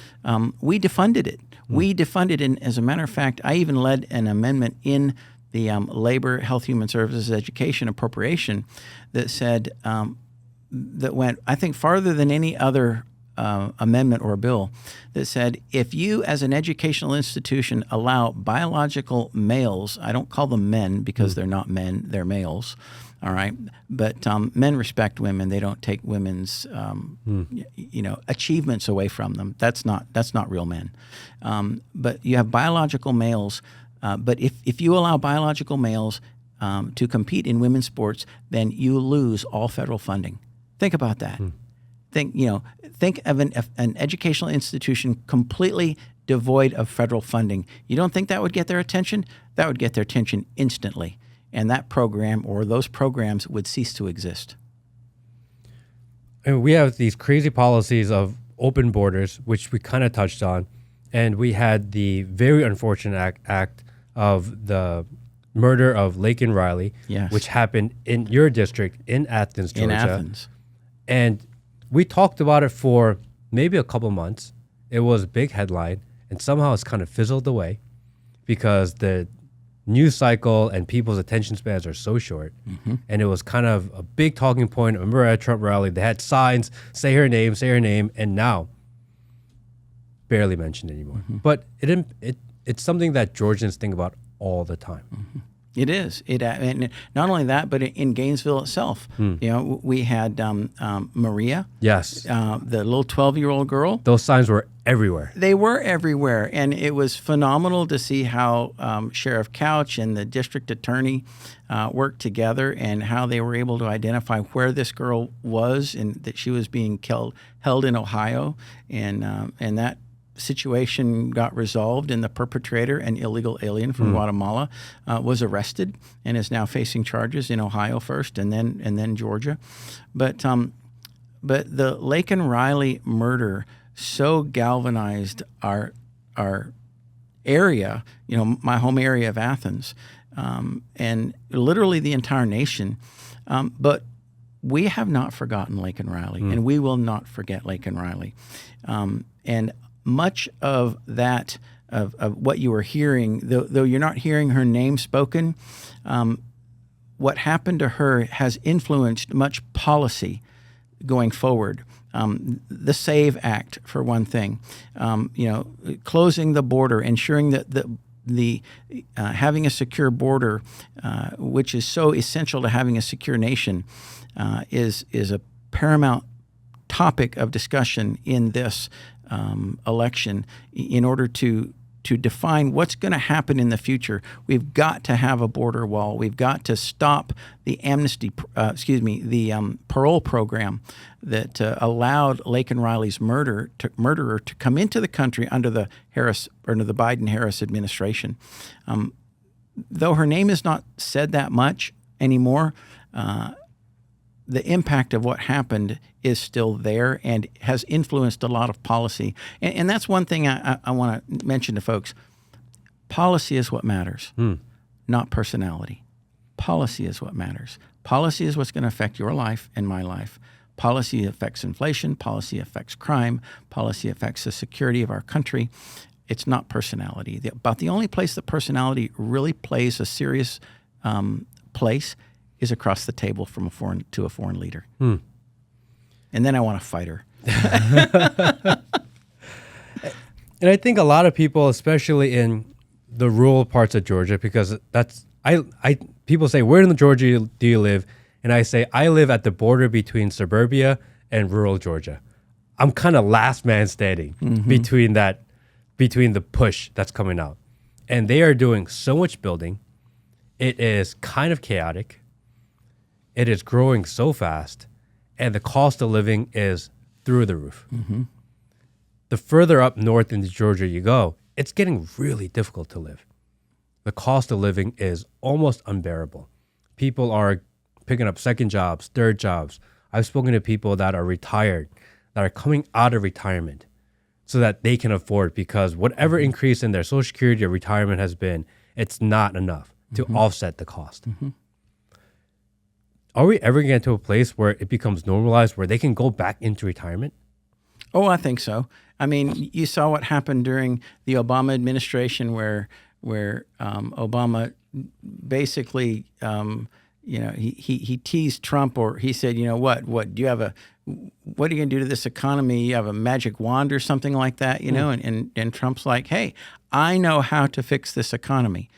we defunded it. We defunded, and as a matter of fact, I even led an amendment in the Labor, Health, Human Services, Education appropriation that said that went, I think, farther than any other amendment or bill, that said if you, as an educational institution, allow biological males, I don't call them men because they're not men, they're males. All right, but men respect women. They don't take women's, achievements away from them. That's not real men. But you have biological males. But if you allow biological males to compete in women's sports, then you lose all federal funding. Think about that. Think of an educational institution completely devoid of federal funding. You don't think that would get their attention? That would get their attention instantly. And that program or those programs would cease to exist. And we have these crazy policies of open borders, which we kind of touched on. And we had the very unfortunate act of the murder of Laken Riley, which happened in your district in Athens, Georgia. In Athens. And we talked about it for maybe a couple months. It was a big headline, and somehow it's kind of fizzled away because the news cycle and people's attention spans are so short. And it was kind of a big talking point. I remember at a Trump rally, they had signs, say her name, and now barely mentioned anymore. But it's something that Georgians think about all the time. It is. And not only that, but in Gainesville itself, we had Maria. Yes. The little 12-year-old girl. Those signs were everywhere. They were everywhere. And it was phenomenal to see how Sheriff Couch and the district attorney worked together and how they were able to identify where this girl was and that she was being held in Ohio. And that situation got resolved, and the perpetrator, an illegal alien from Guatemala, was arrested and is now facing charges in Ohio first, and then Georgia. But the Laken Riley murder so galvanized our area, my home area of Athens, and literally the entire nation. But we have not forgotten Laken Riley, and we will not forget Laken Riley. And much of that of what you were hearing, though you're not hearing her name spoken, what happened to her has influenced much policy going forward. The SAVE Act, for one thing, closing the border, ensuring that the having a secure border, which is so essential to having a secure nation, is a paramount topic of discussion in this election in order to define what's going to happen in the future. We've got to have a border wall. We've got to stop the parole program that allowed Laken Riley's murderer to come into the country under the Biden-Harris administration. Though her name is not said that much anymore, the impact of what happened is still there and has influenced a lot of policy. And that's one thing I want to mention to folks. Policy is what matters, not personality. Policy is what matters. Policy is what's going to affect your life and my life. Policy affects inflation. Policy affects crime. Policy affects the security of our country. It's not personality. About the only place that personality really plays a serious place is across the table from a foreign leader. And then I want to fight her. And I think a lot of people, especially in the rural parts of Georgia, because people say, where in Georgia do you live? And I say, I live at the border between suburbia and rural Georgia. I'm kind of last man standing between the push that's coming out. And they are doing so much building. It is kind of chaotic. It is growing so fast, and the cost of living is through the roof. The further up north into Georgia you go, it's getting really difficult to live. The cost of living is almost unbearable. People are picking up second jobs, third jobs. I've spoken to people that are retired, that are coming out of retirement so that they can afford, because whatever increase in their Social Security or retirement has been, it's not enough to offset the cost. Are we ever going to get to a place where it becomes normalized, where they can go back into retirement? Oh, I think so. I mean, you saw what happened during the Obama administration, where Obama basically, he teased Trump, or he said, what do you have what are you going to do to this economy? You have a magic wand or something like that, and Trump's like, hey, I know how to fix this economy.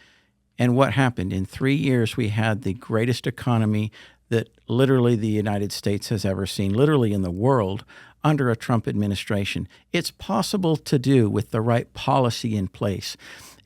And what happened? In 3 years, we had the greatest economy that literally the United States has ever seen, literally in the world, under a Trump administration. It's possible to do with the right policy in place.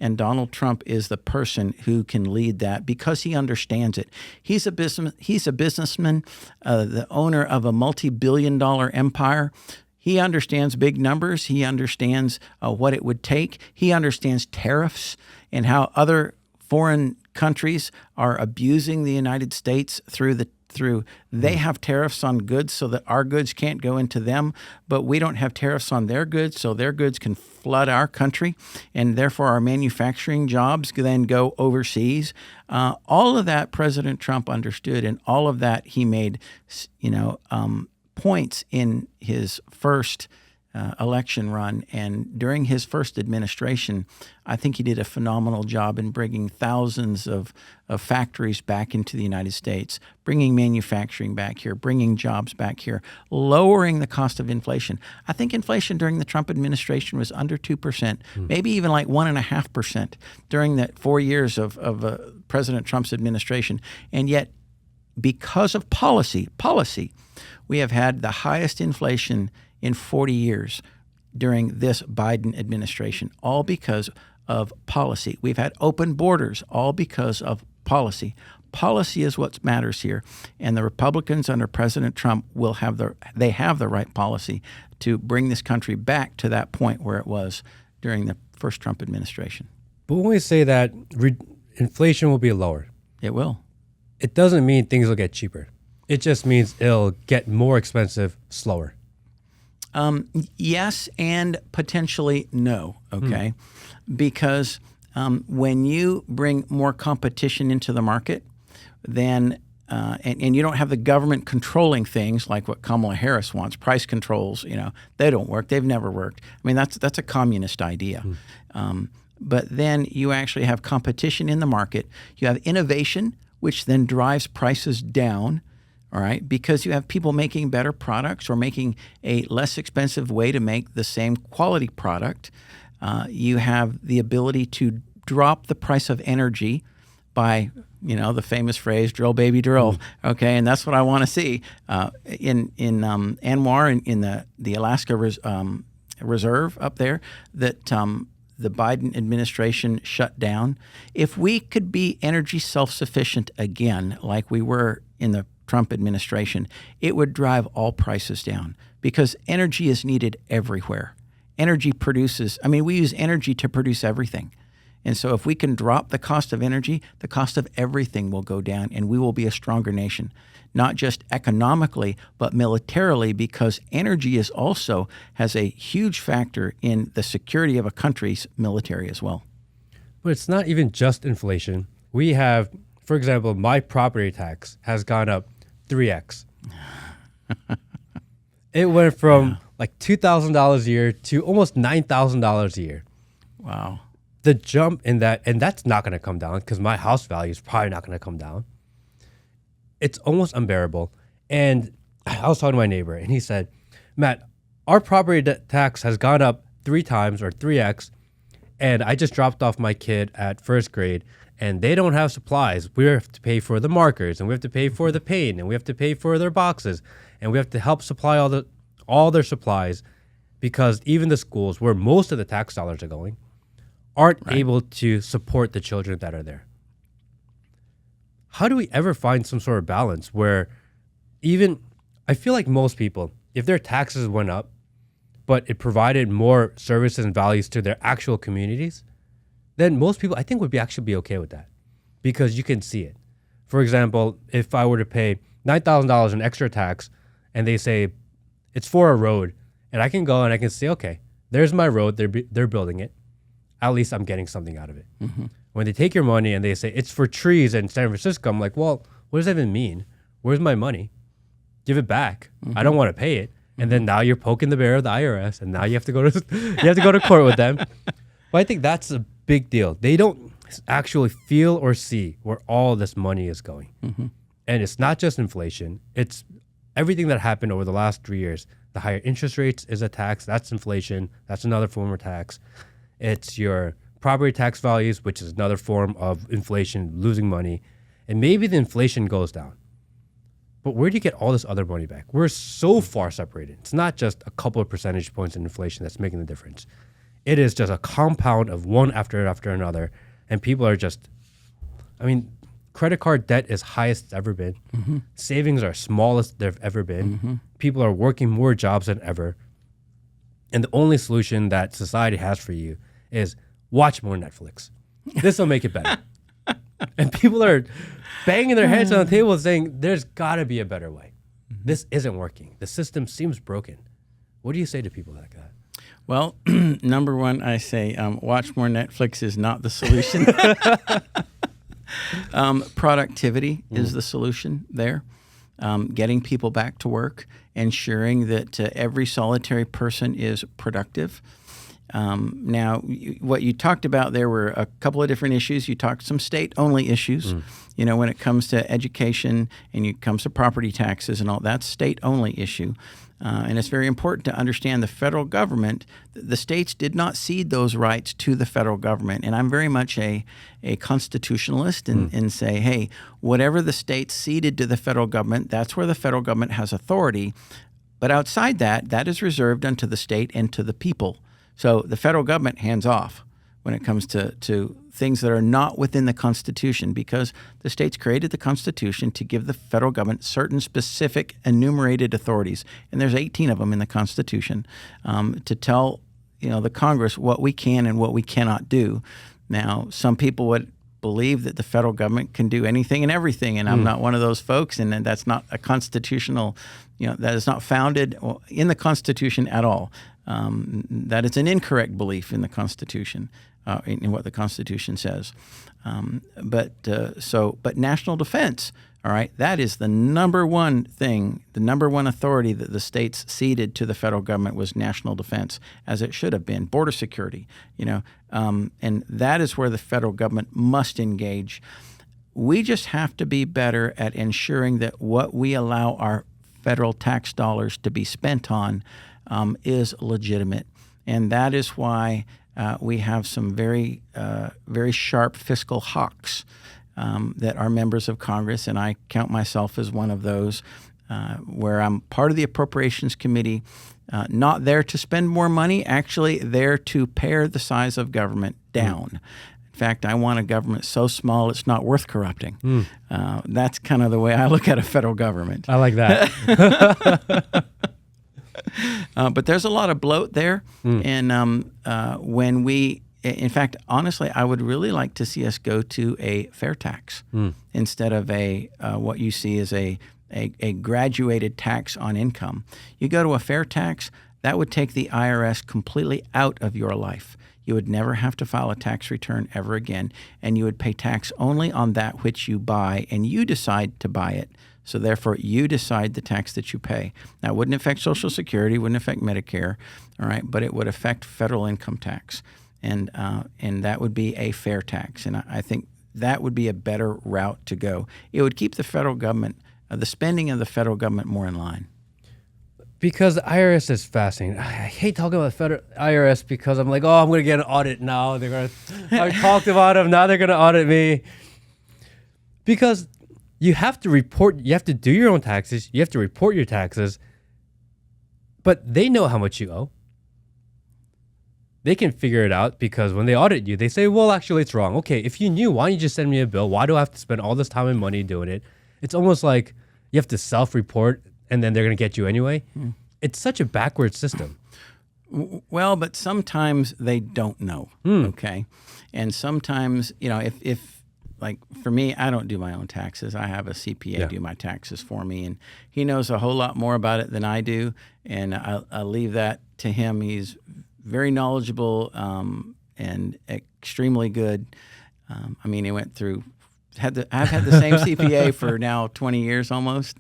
And Donald Trump is the person who can lead that because he understands it. He's a businessman, the owner of a multi-billion-dollar empire. He understands big numbers. He understands what it would take. He understands tariffs and how other foreign countries are abusing the United States through they have tariffs on goods so that our goods can't go into them, but we don't have tariffs on their goods, so their goods can flood our country, and therefore our manufacturing jobs then go overseas. All of that President Trump understood, and all of that he made, points in his first election run. And during his first administration, I think he did a phenomenal job in bringing thousands of factories back into the United States, bringing manufacturing back here, bringing jobs back here, lowering the cost of inflation. I think inflation during the Trump administration was under 2%, maybe even like 1.5% during the 4 years of President Trump's administration. And yet, because of policy, we have had the highest inflation in 40 years during this Biden administration, all because of policy. We've had open borders, all because of policy. Policy is what matters here, and the Republicans under President Trump have the right policy to bring this country back to that point where it was during the first Trump administration. But when we say that inflation will be lower, it will. It doesn't mean things will get cheaper. It just means it'll get more expensive slower. Yes, and potentially no, okay? Because when you bring more competition into the market, then and you don't have the government controlling things like what Kamala Harris wants, price controls, they don't work. They've never worked. I mean, that's a communist idea. But then you actually have competition in the market. You have innovation, which then drives prices down, all right, because you have people making better products or making a less expensive way to make the same quality product. You have the ability to drop the price of energy by, the famous phrase, drill, baby, drill. Okay, and that's what I want to see. In Anwar, in the Alaska Reserve up there, that the Biden administration shut down. If we could be energy self-sufficient again, like we were in the Trump administration, it would drive all prices down because energy is needed everywhere. Energy produces, we use energy to produce everything. And so if we can drop the cost of energy, the cost of everything will go down and we will be a stronger nation, not just economically, but militarily, because energy has a huge factor in the security of a country's military as well. But it's not even just inflation. We have, for example, my property tax has gone up 3x. It went from like $2,000 a year to almost $9,000 a year. Wow. The jump in that, and that's not going to come down because my house value is probably not going to come down. It's almost unbearable. And I was talking to my neighbor, and he said, Matt, our property tax has gone up 3 times or 3x, and I just dropped off my kid at first grade, and they don't have supplies. We have to pay for the markers, and we have to pay for the paint, and we have to pay for their boxes, and we have to help supply all their supplies because even the schools where most of the tax dollars are going aren't able to support the children that are there. How do we ever find some sort of balance where I feel like most people, if their taxes went up, but it provided more services and values to their actual communities, then most people I think would actually be okay with that because you can see it. For example, if I were to pay $9,000 in extra tax and they say it's for a road, and I can go and I can say, okay, there's my road, they're building it. At least I'm getting something out of it. Mm-hmm. When they take your money and they say it's for trees in San Francisco, I'm like, well, what does that even mean? Where's my money? Give it back. Mm-hmm. I don't want to pay it. And then now you're poking the bear of the IRS, and now you have to go to court with them. But I think that's a big deal. They don't actually feel or see where all this money is going. Mm-hmm. And it's not just inflation. It's everything that happened over the last 3 years. The higher interest rates is a tax. That's inflation. That's another form of tax. It's your property tax values, which is another form of inflation, losing money. And maybe the inflation goes down. But where do you get all this other money back? We're so far separated. It's not just a couple of percentage points in inflation that's making the difference. It is just a compound of one after another. And people are just, credit card debt is highest it's ever been. Mm-hmm. Savings are smallest they've ever been. Mm-hmm. People are working more jobs than ever. And the only solution that society has for you is watch more Netflix. This will make it better. And people are banging their heads on the table saying, there's got to be a better way. Mm-hmm. This isn't working. The system seems broken. What do you say to people like that? Well, number one, I say watch more Netflix is not the solution. Productivity is the solution there. Getting people back to work, ensuring that every solitary person is productive. Now, what you talked about there were a couple of different issues. You talked some state-only issues, when it comes to education and it comes to property taxes and all. That's state-only issue. And it's very important to understand the federal government, the states did not cede those rights to the federal government. And I'm very much a constitutionalist and say, hey, whatever the states ceded to the federal government, that's where the federal government has authority. But outside that, that is reserved unto the state and to the people. So the federal government hands off when it comes to things that are not within the Constitution, because the states created the Constitution to give the federal government certain specific enumerated authorities, and there's 18 of them in the Constitution, to tell the Congress what we can and what we cannot do. Now, some people would believe that the federal government can do anything and everything, and I'm not one of those folks, and that's not a constitutional, that is not founded in the Constitution at all. That it's an incorrect belief in the Constitution, in what the Constitution says. But national defense, All right, that is the number one thing, the number one authority that the states ceded to the federal government was national defense, as it should have been, border security, and that is where the federal government must engage. We just have to be better at ensuring that what we allow our federal tax dollars to be spent on is legitimate, and that is why we have some very, very sharp fiscal hawks that are members of Congress, and I count myself as one of those, where I'm part of the Appropriations Committee, not there to spend more money, actually there to pare the size of government down. In fact, I want a government so small it's not worth corrupting. That's kind of the way I look at a federal government. I like that. But there's a lot of bloat there, and when we in fact, honestly, I would really like to see us go to a fair tax instead of what you see as a graduated tax on income. You go to a fair tax, that would take the IRS completely out of your life. You would never have to file a tax return ever again, and you would pay tax only on that which you buy, and you decide to buy it. So therefore, you decide the tax that you pay. Now, it wouldn't affect Social Security, wouldn't affect Medicare, all right, but it would affect federal income tax. And that would be a fair tax. And I think that would be a better route to go. It would keep the federal government, the spending of the federal government more in line. Because the IRS is fascinating. I hate talking about the federal IRS because I'm like, oh, I'm going to get an audit now. I talked about them. Now they're going to audit me. Because you have to report, you have to do your own taxes. You have to report your taxes. But they know how much you owe. They can figure it out because when they audit you, they say, well, actually, it's wrong. Okay, if you knew, why don't you just send me a bill? Why do I have to spend all this time and money doing it? It's almost like you have to self-report and then they're going to get you anyway. It's such a backward system. Well, but sometimes they don't know, okay? And sometimes, if like for me, I don't do my own taxes. I have a CPA do my taxes for me, and he knows a whole lot more about it than I do, and I'll leave that to him. He's very knowledgeable and extremely good. I mean, he went through. I've had the same CPA for now 20 years almost,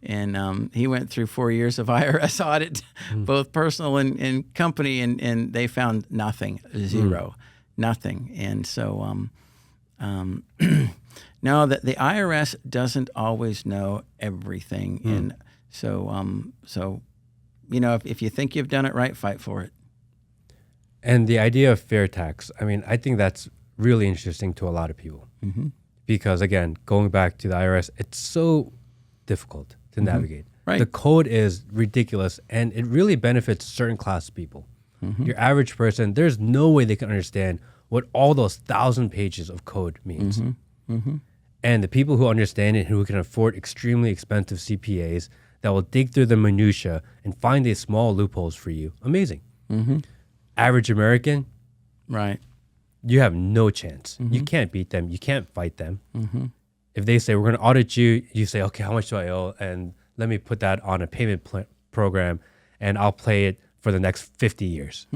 and he went through 4 years of IRS audit, both personal and company, and they found nothing, zero, nothing. And so, no, that the IRS doesn't always know everything, and so if you think you've done it right, fight for it. And the idea of fair tax, I mean, I think that's really interesting to a lot of people. Because, again, going back to the IRS, it's so difficult to navigate. Right. The code is ridiculous, and it really benefits certain class of people. Your average person, there's no way they can understand what all those 1,000 pages of code means. And the people who understand it, who can afford extremely expensive CPAs that will dig through the minutia and find these small loopholes for you, amazing. Average American, right? You have no chance. You can't beat them. You can't fight them. If they say, we're going to audit you, you say, okay, how much do I owe? And let me put that on a payment program, and I'll play it for the next 50 years.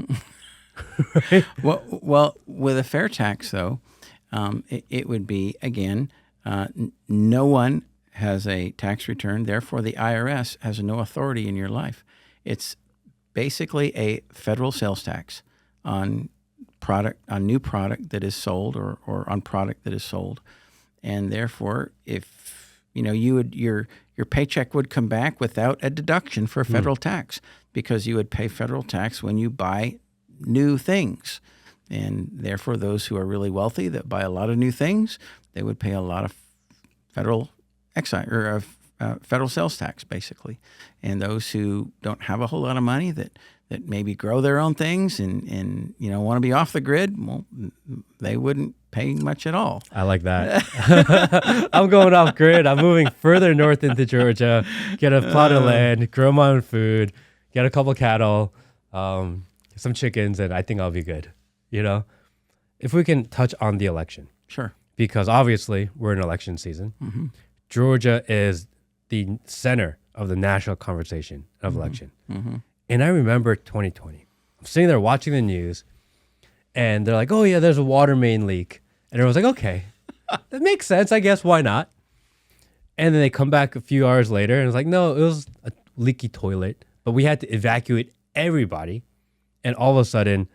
Right? Well, with a fair tax, though, it would be, again, no one has a tax return. Therefore, the IRS has no authority in your life. It's basically a federal sales tax on new product that is sold or on product that is sold. And therefore, if your paycheck would come back without a deduction for federal tax, because you would pay federal tax when you buy new things. And therefore, those who are really wealthy that buy a lot of new things, they would pay a lot of federal excise or federal sales tax, basically. And those who don't have a whole lot of money that maybe grow their own things and want to be off the grid, well, they wouldn't pay much at all. I like that. I'm going off grid. I'm moving further north into Georgia, get a plot of land, grow my own food, get a couple cattle, some chickens, and I think I'll be good. If we can touch on the election. Sure. Because obviously we're in election season. Georgia is the center of the national conversation of election. And I remember 2020. I'm sitting there watching the news, and they're like, oh, yeah, there's a water main leak. And everyone's like, okay, that makes sense. I guess, why not? And then they come back a few hours later and it's like, no, it was a leaky toilet, but we had to evacuate everybody. And all of a sudden,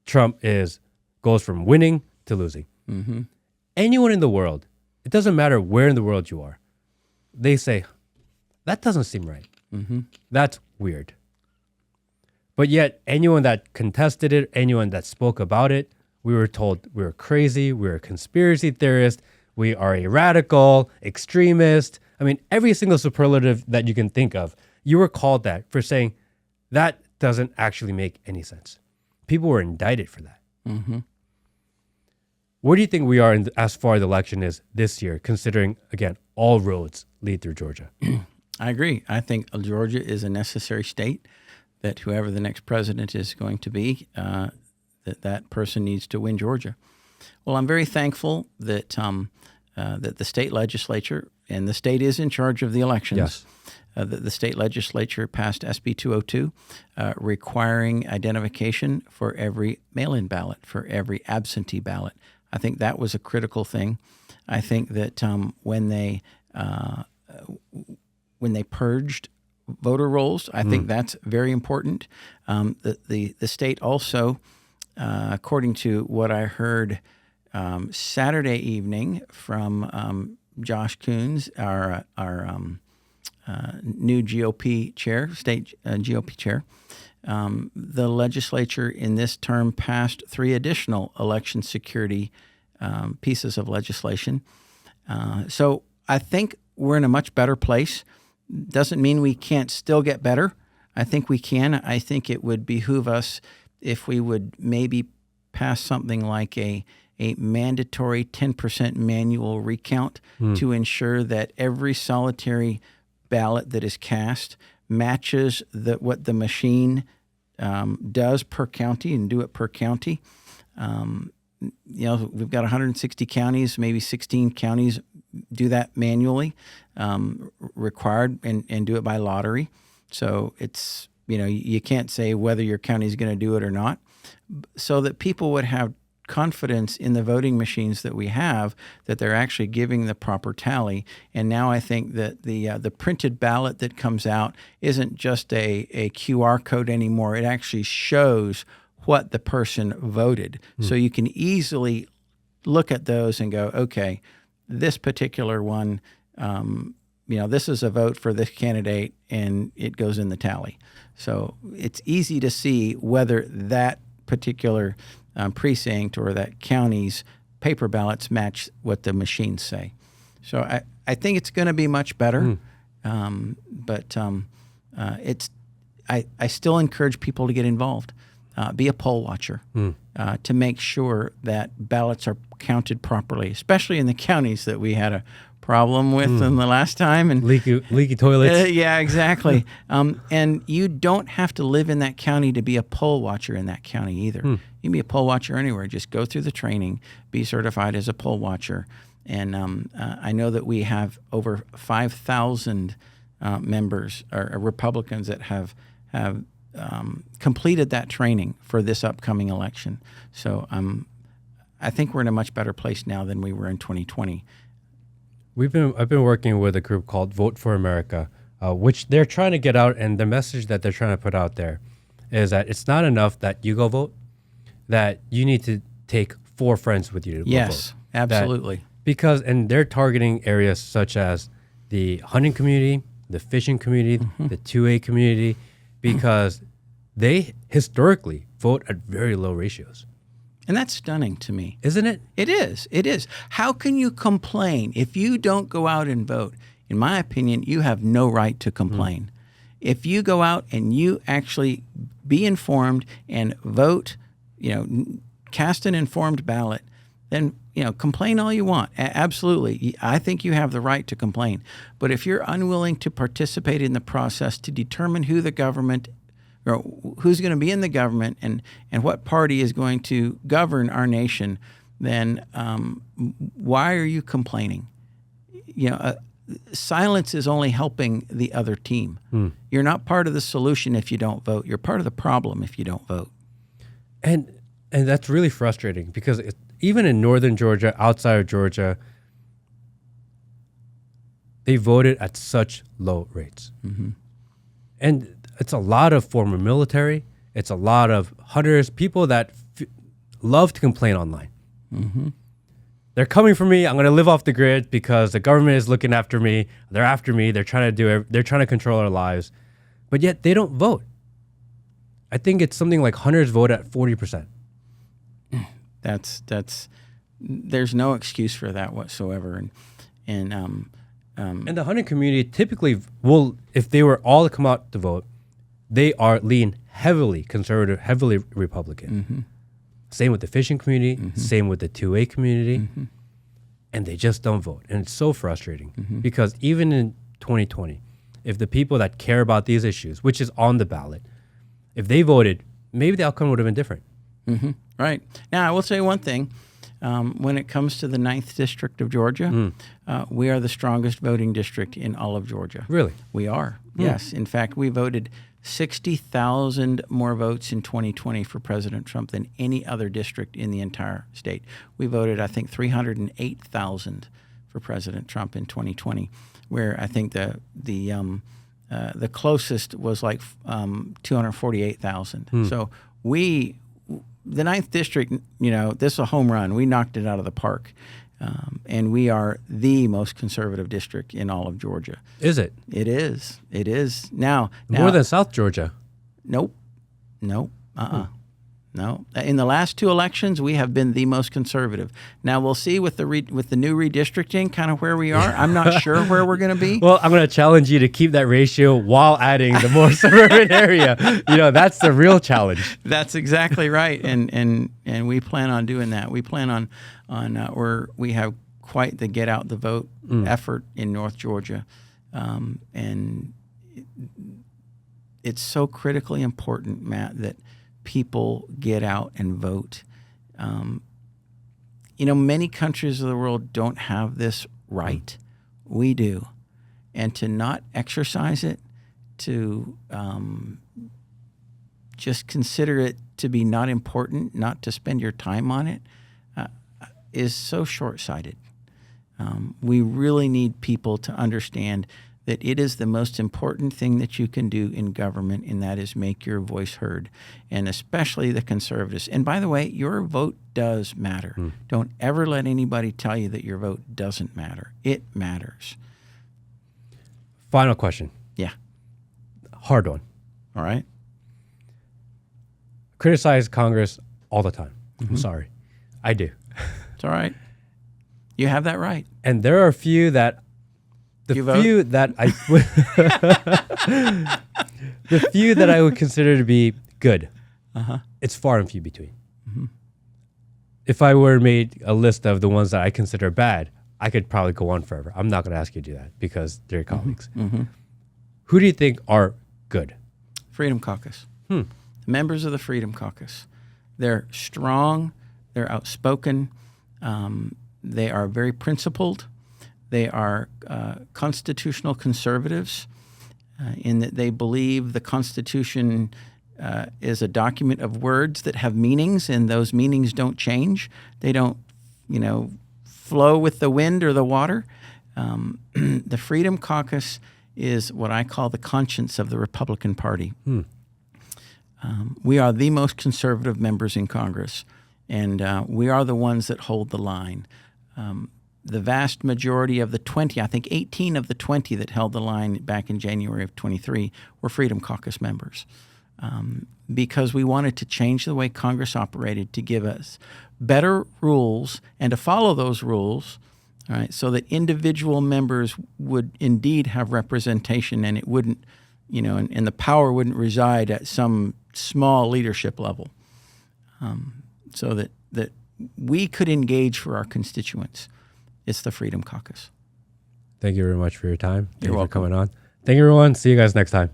Trump goes from winning to losing. Mm-hmm. Anyone in the world, it doesn't matter where in the world you are, they say, that doesn't seem right. Mm-hmm. That's weird. But yet, anyone that contested it, anyone that spoke about it, we were told we were crazy, we were a conspiracy theorist, we are a radical, extremist. I mean, every single superlative that you can think of, you were called that for saying that doesn't actually make any sense. People were indicted for that. Mm-hmm. Where do you think we are as far as the election is this year, considering, again, all roads lead through Georgia? I agree. I think Georgia is a necessary state, that whoever the next president is going to be, that person needs to win Georgia. Well, I'm very thankful that that the state legislature, and the state is in charge of the elections, Yes. That the state legislature passed SB 202, requiring identification for every mail-in ballot, for every absentee ballot. I think that was a critical thing. I think that when they purged voter rolls, I think that's very important. The state also, according to what I heard Saturday evening from Josh Coons, our new GOP chair, state GOP chair, the legislature in this term passed 3 additional election security pieces of legislation. So I think we're in a much better place. Doesn't mean we can't still get better. I think we can. I think it would behoove us if we would maybe pass something like a mandatory 10% manual recount to ensure that every solitary ballot that is cast matches what the machine does per county, and do it per county. We've got 160 counties, maybe 16 counties do that manually, required, and do it by lottery. So it's, you can't say whether your county is going to do it or not, so that people would have confidence in the voting machines that we have, that they're actually giving the proper tally. And now I think that the printed ballot that comes out isn't just a QR code anymore. It actually shows what the person voted. So you can easily look at those and go, okay, this particular one, this is a vote for this candidate, and it goes in the tally. So it's easy to see whether that particular precinct or that county's paper ballots match what the machines say. So I think it's going to be much better, but I still encourage people to get involved. Be a poll watcher to make sure that ballots are counted properly, especially in the counties that we had a problem with in the last time. And leaky toilets. Yeah, exactly. And you don't have to live in that county to be a poll watcher in that county either. You can be a poll watcher anywhere. Just go through the training, be certified as a poll watcher. And I know that we have over 5,000 members or Republicans that have completed that training for this upcoming election. So I think we're in a much better place now than we were in 2020. I've been working with a group called Vote for America, which they're trying to get out, and the message that they're trying to put out there is that it's not enough that you go vote, that you need to take 4 friends with you to go vote. Yes, absolutely. And they're targeting areas such as the hunting community, the fishing community, the 2A community, because they historically vote at very low ratios. And that's stunning to me. Isn't it? It is. It is. How can you complain if you don't go out and vote? In my opinion, you have no right to complain. If you go out and you actually be informed and vote, cast an informed ballot, then, complain all you want. Absolutely. I think you have the right to complain. But if you're unwilling to participate in the process to determine who the government or who's going to be in the government and what party is going to govern our nation, then why are you complaining? Silence is only helping the other team. You're not part of the solution if you don't vote. You're part of the problem if you don't vote. And that's really frustrating because even in northern Georgia, outside of Georgia, they voted at such low rates. And it's a lot of former military. It's a lot of hunters, people that love to complain online. They're coming for me. I'm going to live off the grid because the government is looking after me. They're after me. They're trying to control our lives. But yet they don't vote. I think it's something like hunters vote at 40%. There's no excuse for that whatsoever. And the hunting community typically will, if they were all to come out to vote, they lean heavily conservative, heavily Republican. Same with the fishing community, same with the 2A community, and they just don't vote. And it's so frustrating because even in 2020, if the people that care about these issues, which is on the ballot, if they voted, maybe the outcome would have been different. Right. Now, I will say one thing. When it comes to the 9th District of Georgia, we are the strongest voting district in all of Georgia. Really? We are, yes. In fact, we voted 60,000 more votes in 2020 for President Trump than any other district in the entire state. We voted, I think, 308,000 for President Trump in 2020, where I think the closest was like 248,000. So the 9th District, this is a home run. We knocked it out of the park. And we are the most conservative district in all of Georgia. Is it? It is. It is. Now more than South Georgia? Nope. No. In the last 2 elections, we have been the most conservative. Now we'll see with the new redistricting kind of where we are. I'm not sure where we're going to be. Well, I'm going to challenge you to keep that ratio while adding the more suburban area. That's the real challenge. That's exactly right, and we plan on doing that. We plan on we have quite the get out the vote effort in North Georgia, and it's so critically important, Matt, that people get out and vote. Many countries of the world don't have this right. We do. And to not exercise it, to just consider it to be not important, not to spend your time on it, is so short-sighted. We really need people to understand that it is the most important thing that you can do in government, and that is make your voice heard, and especially the conservatives. And by the way, your vote does matter. Don't ever let anybody tell you that your vote doesn't matter. It matters. Final question. Yeah. Hard one. All right. Criticize Congress all the time. I'm sorry. I do. It's all right. You have that right. And there are a few that the few that I would consider to be good. It's far and few between. If I were made a list of the ones that I consider bad, I could probably go on forever. I'm not going to ask you to do that because they're your colleagues. Who do you think are good? Freedom Caucus. Members of the Freedom Caucus. They're strong. They're outspoken. They are very principled. They are constitutional conservatives in that they believe the Constitution is a document of words that have meanings, and those meanings don't change. They don't, flow with the wind or the water. The Freedom Caucus is what I call the conscience of the Republican Party. We are the most conservative members in Congress, and we are the ones that hold the line. The vast majority of the 20, I think 18 of the 20 that held the line back in January of 23 were Freedom Caucus members, because we wanted to change the way Congress operated to give us better rules and to follow those rules, all right, so that individual members would indeed have representation, and it wouldn't, and the power wouldn't reside at some small leadership level, so that we could engage for our constituents. It's the Freedom Caucus. Thank you very much for your time. Thank you You're welcome. for coming on. Thank you, everyone. See you guys next time.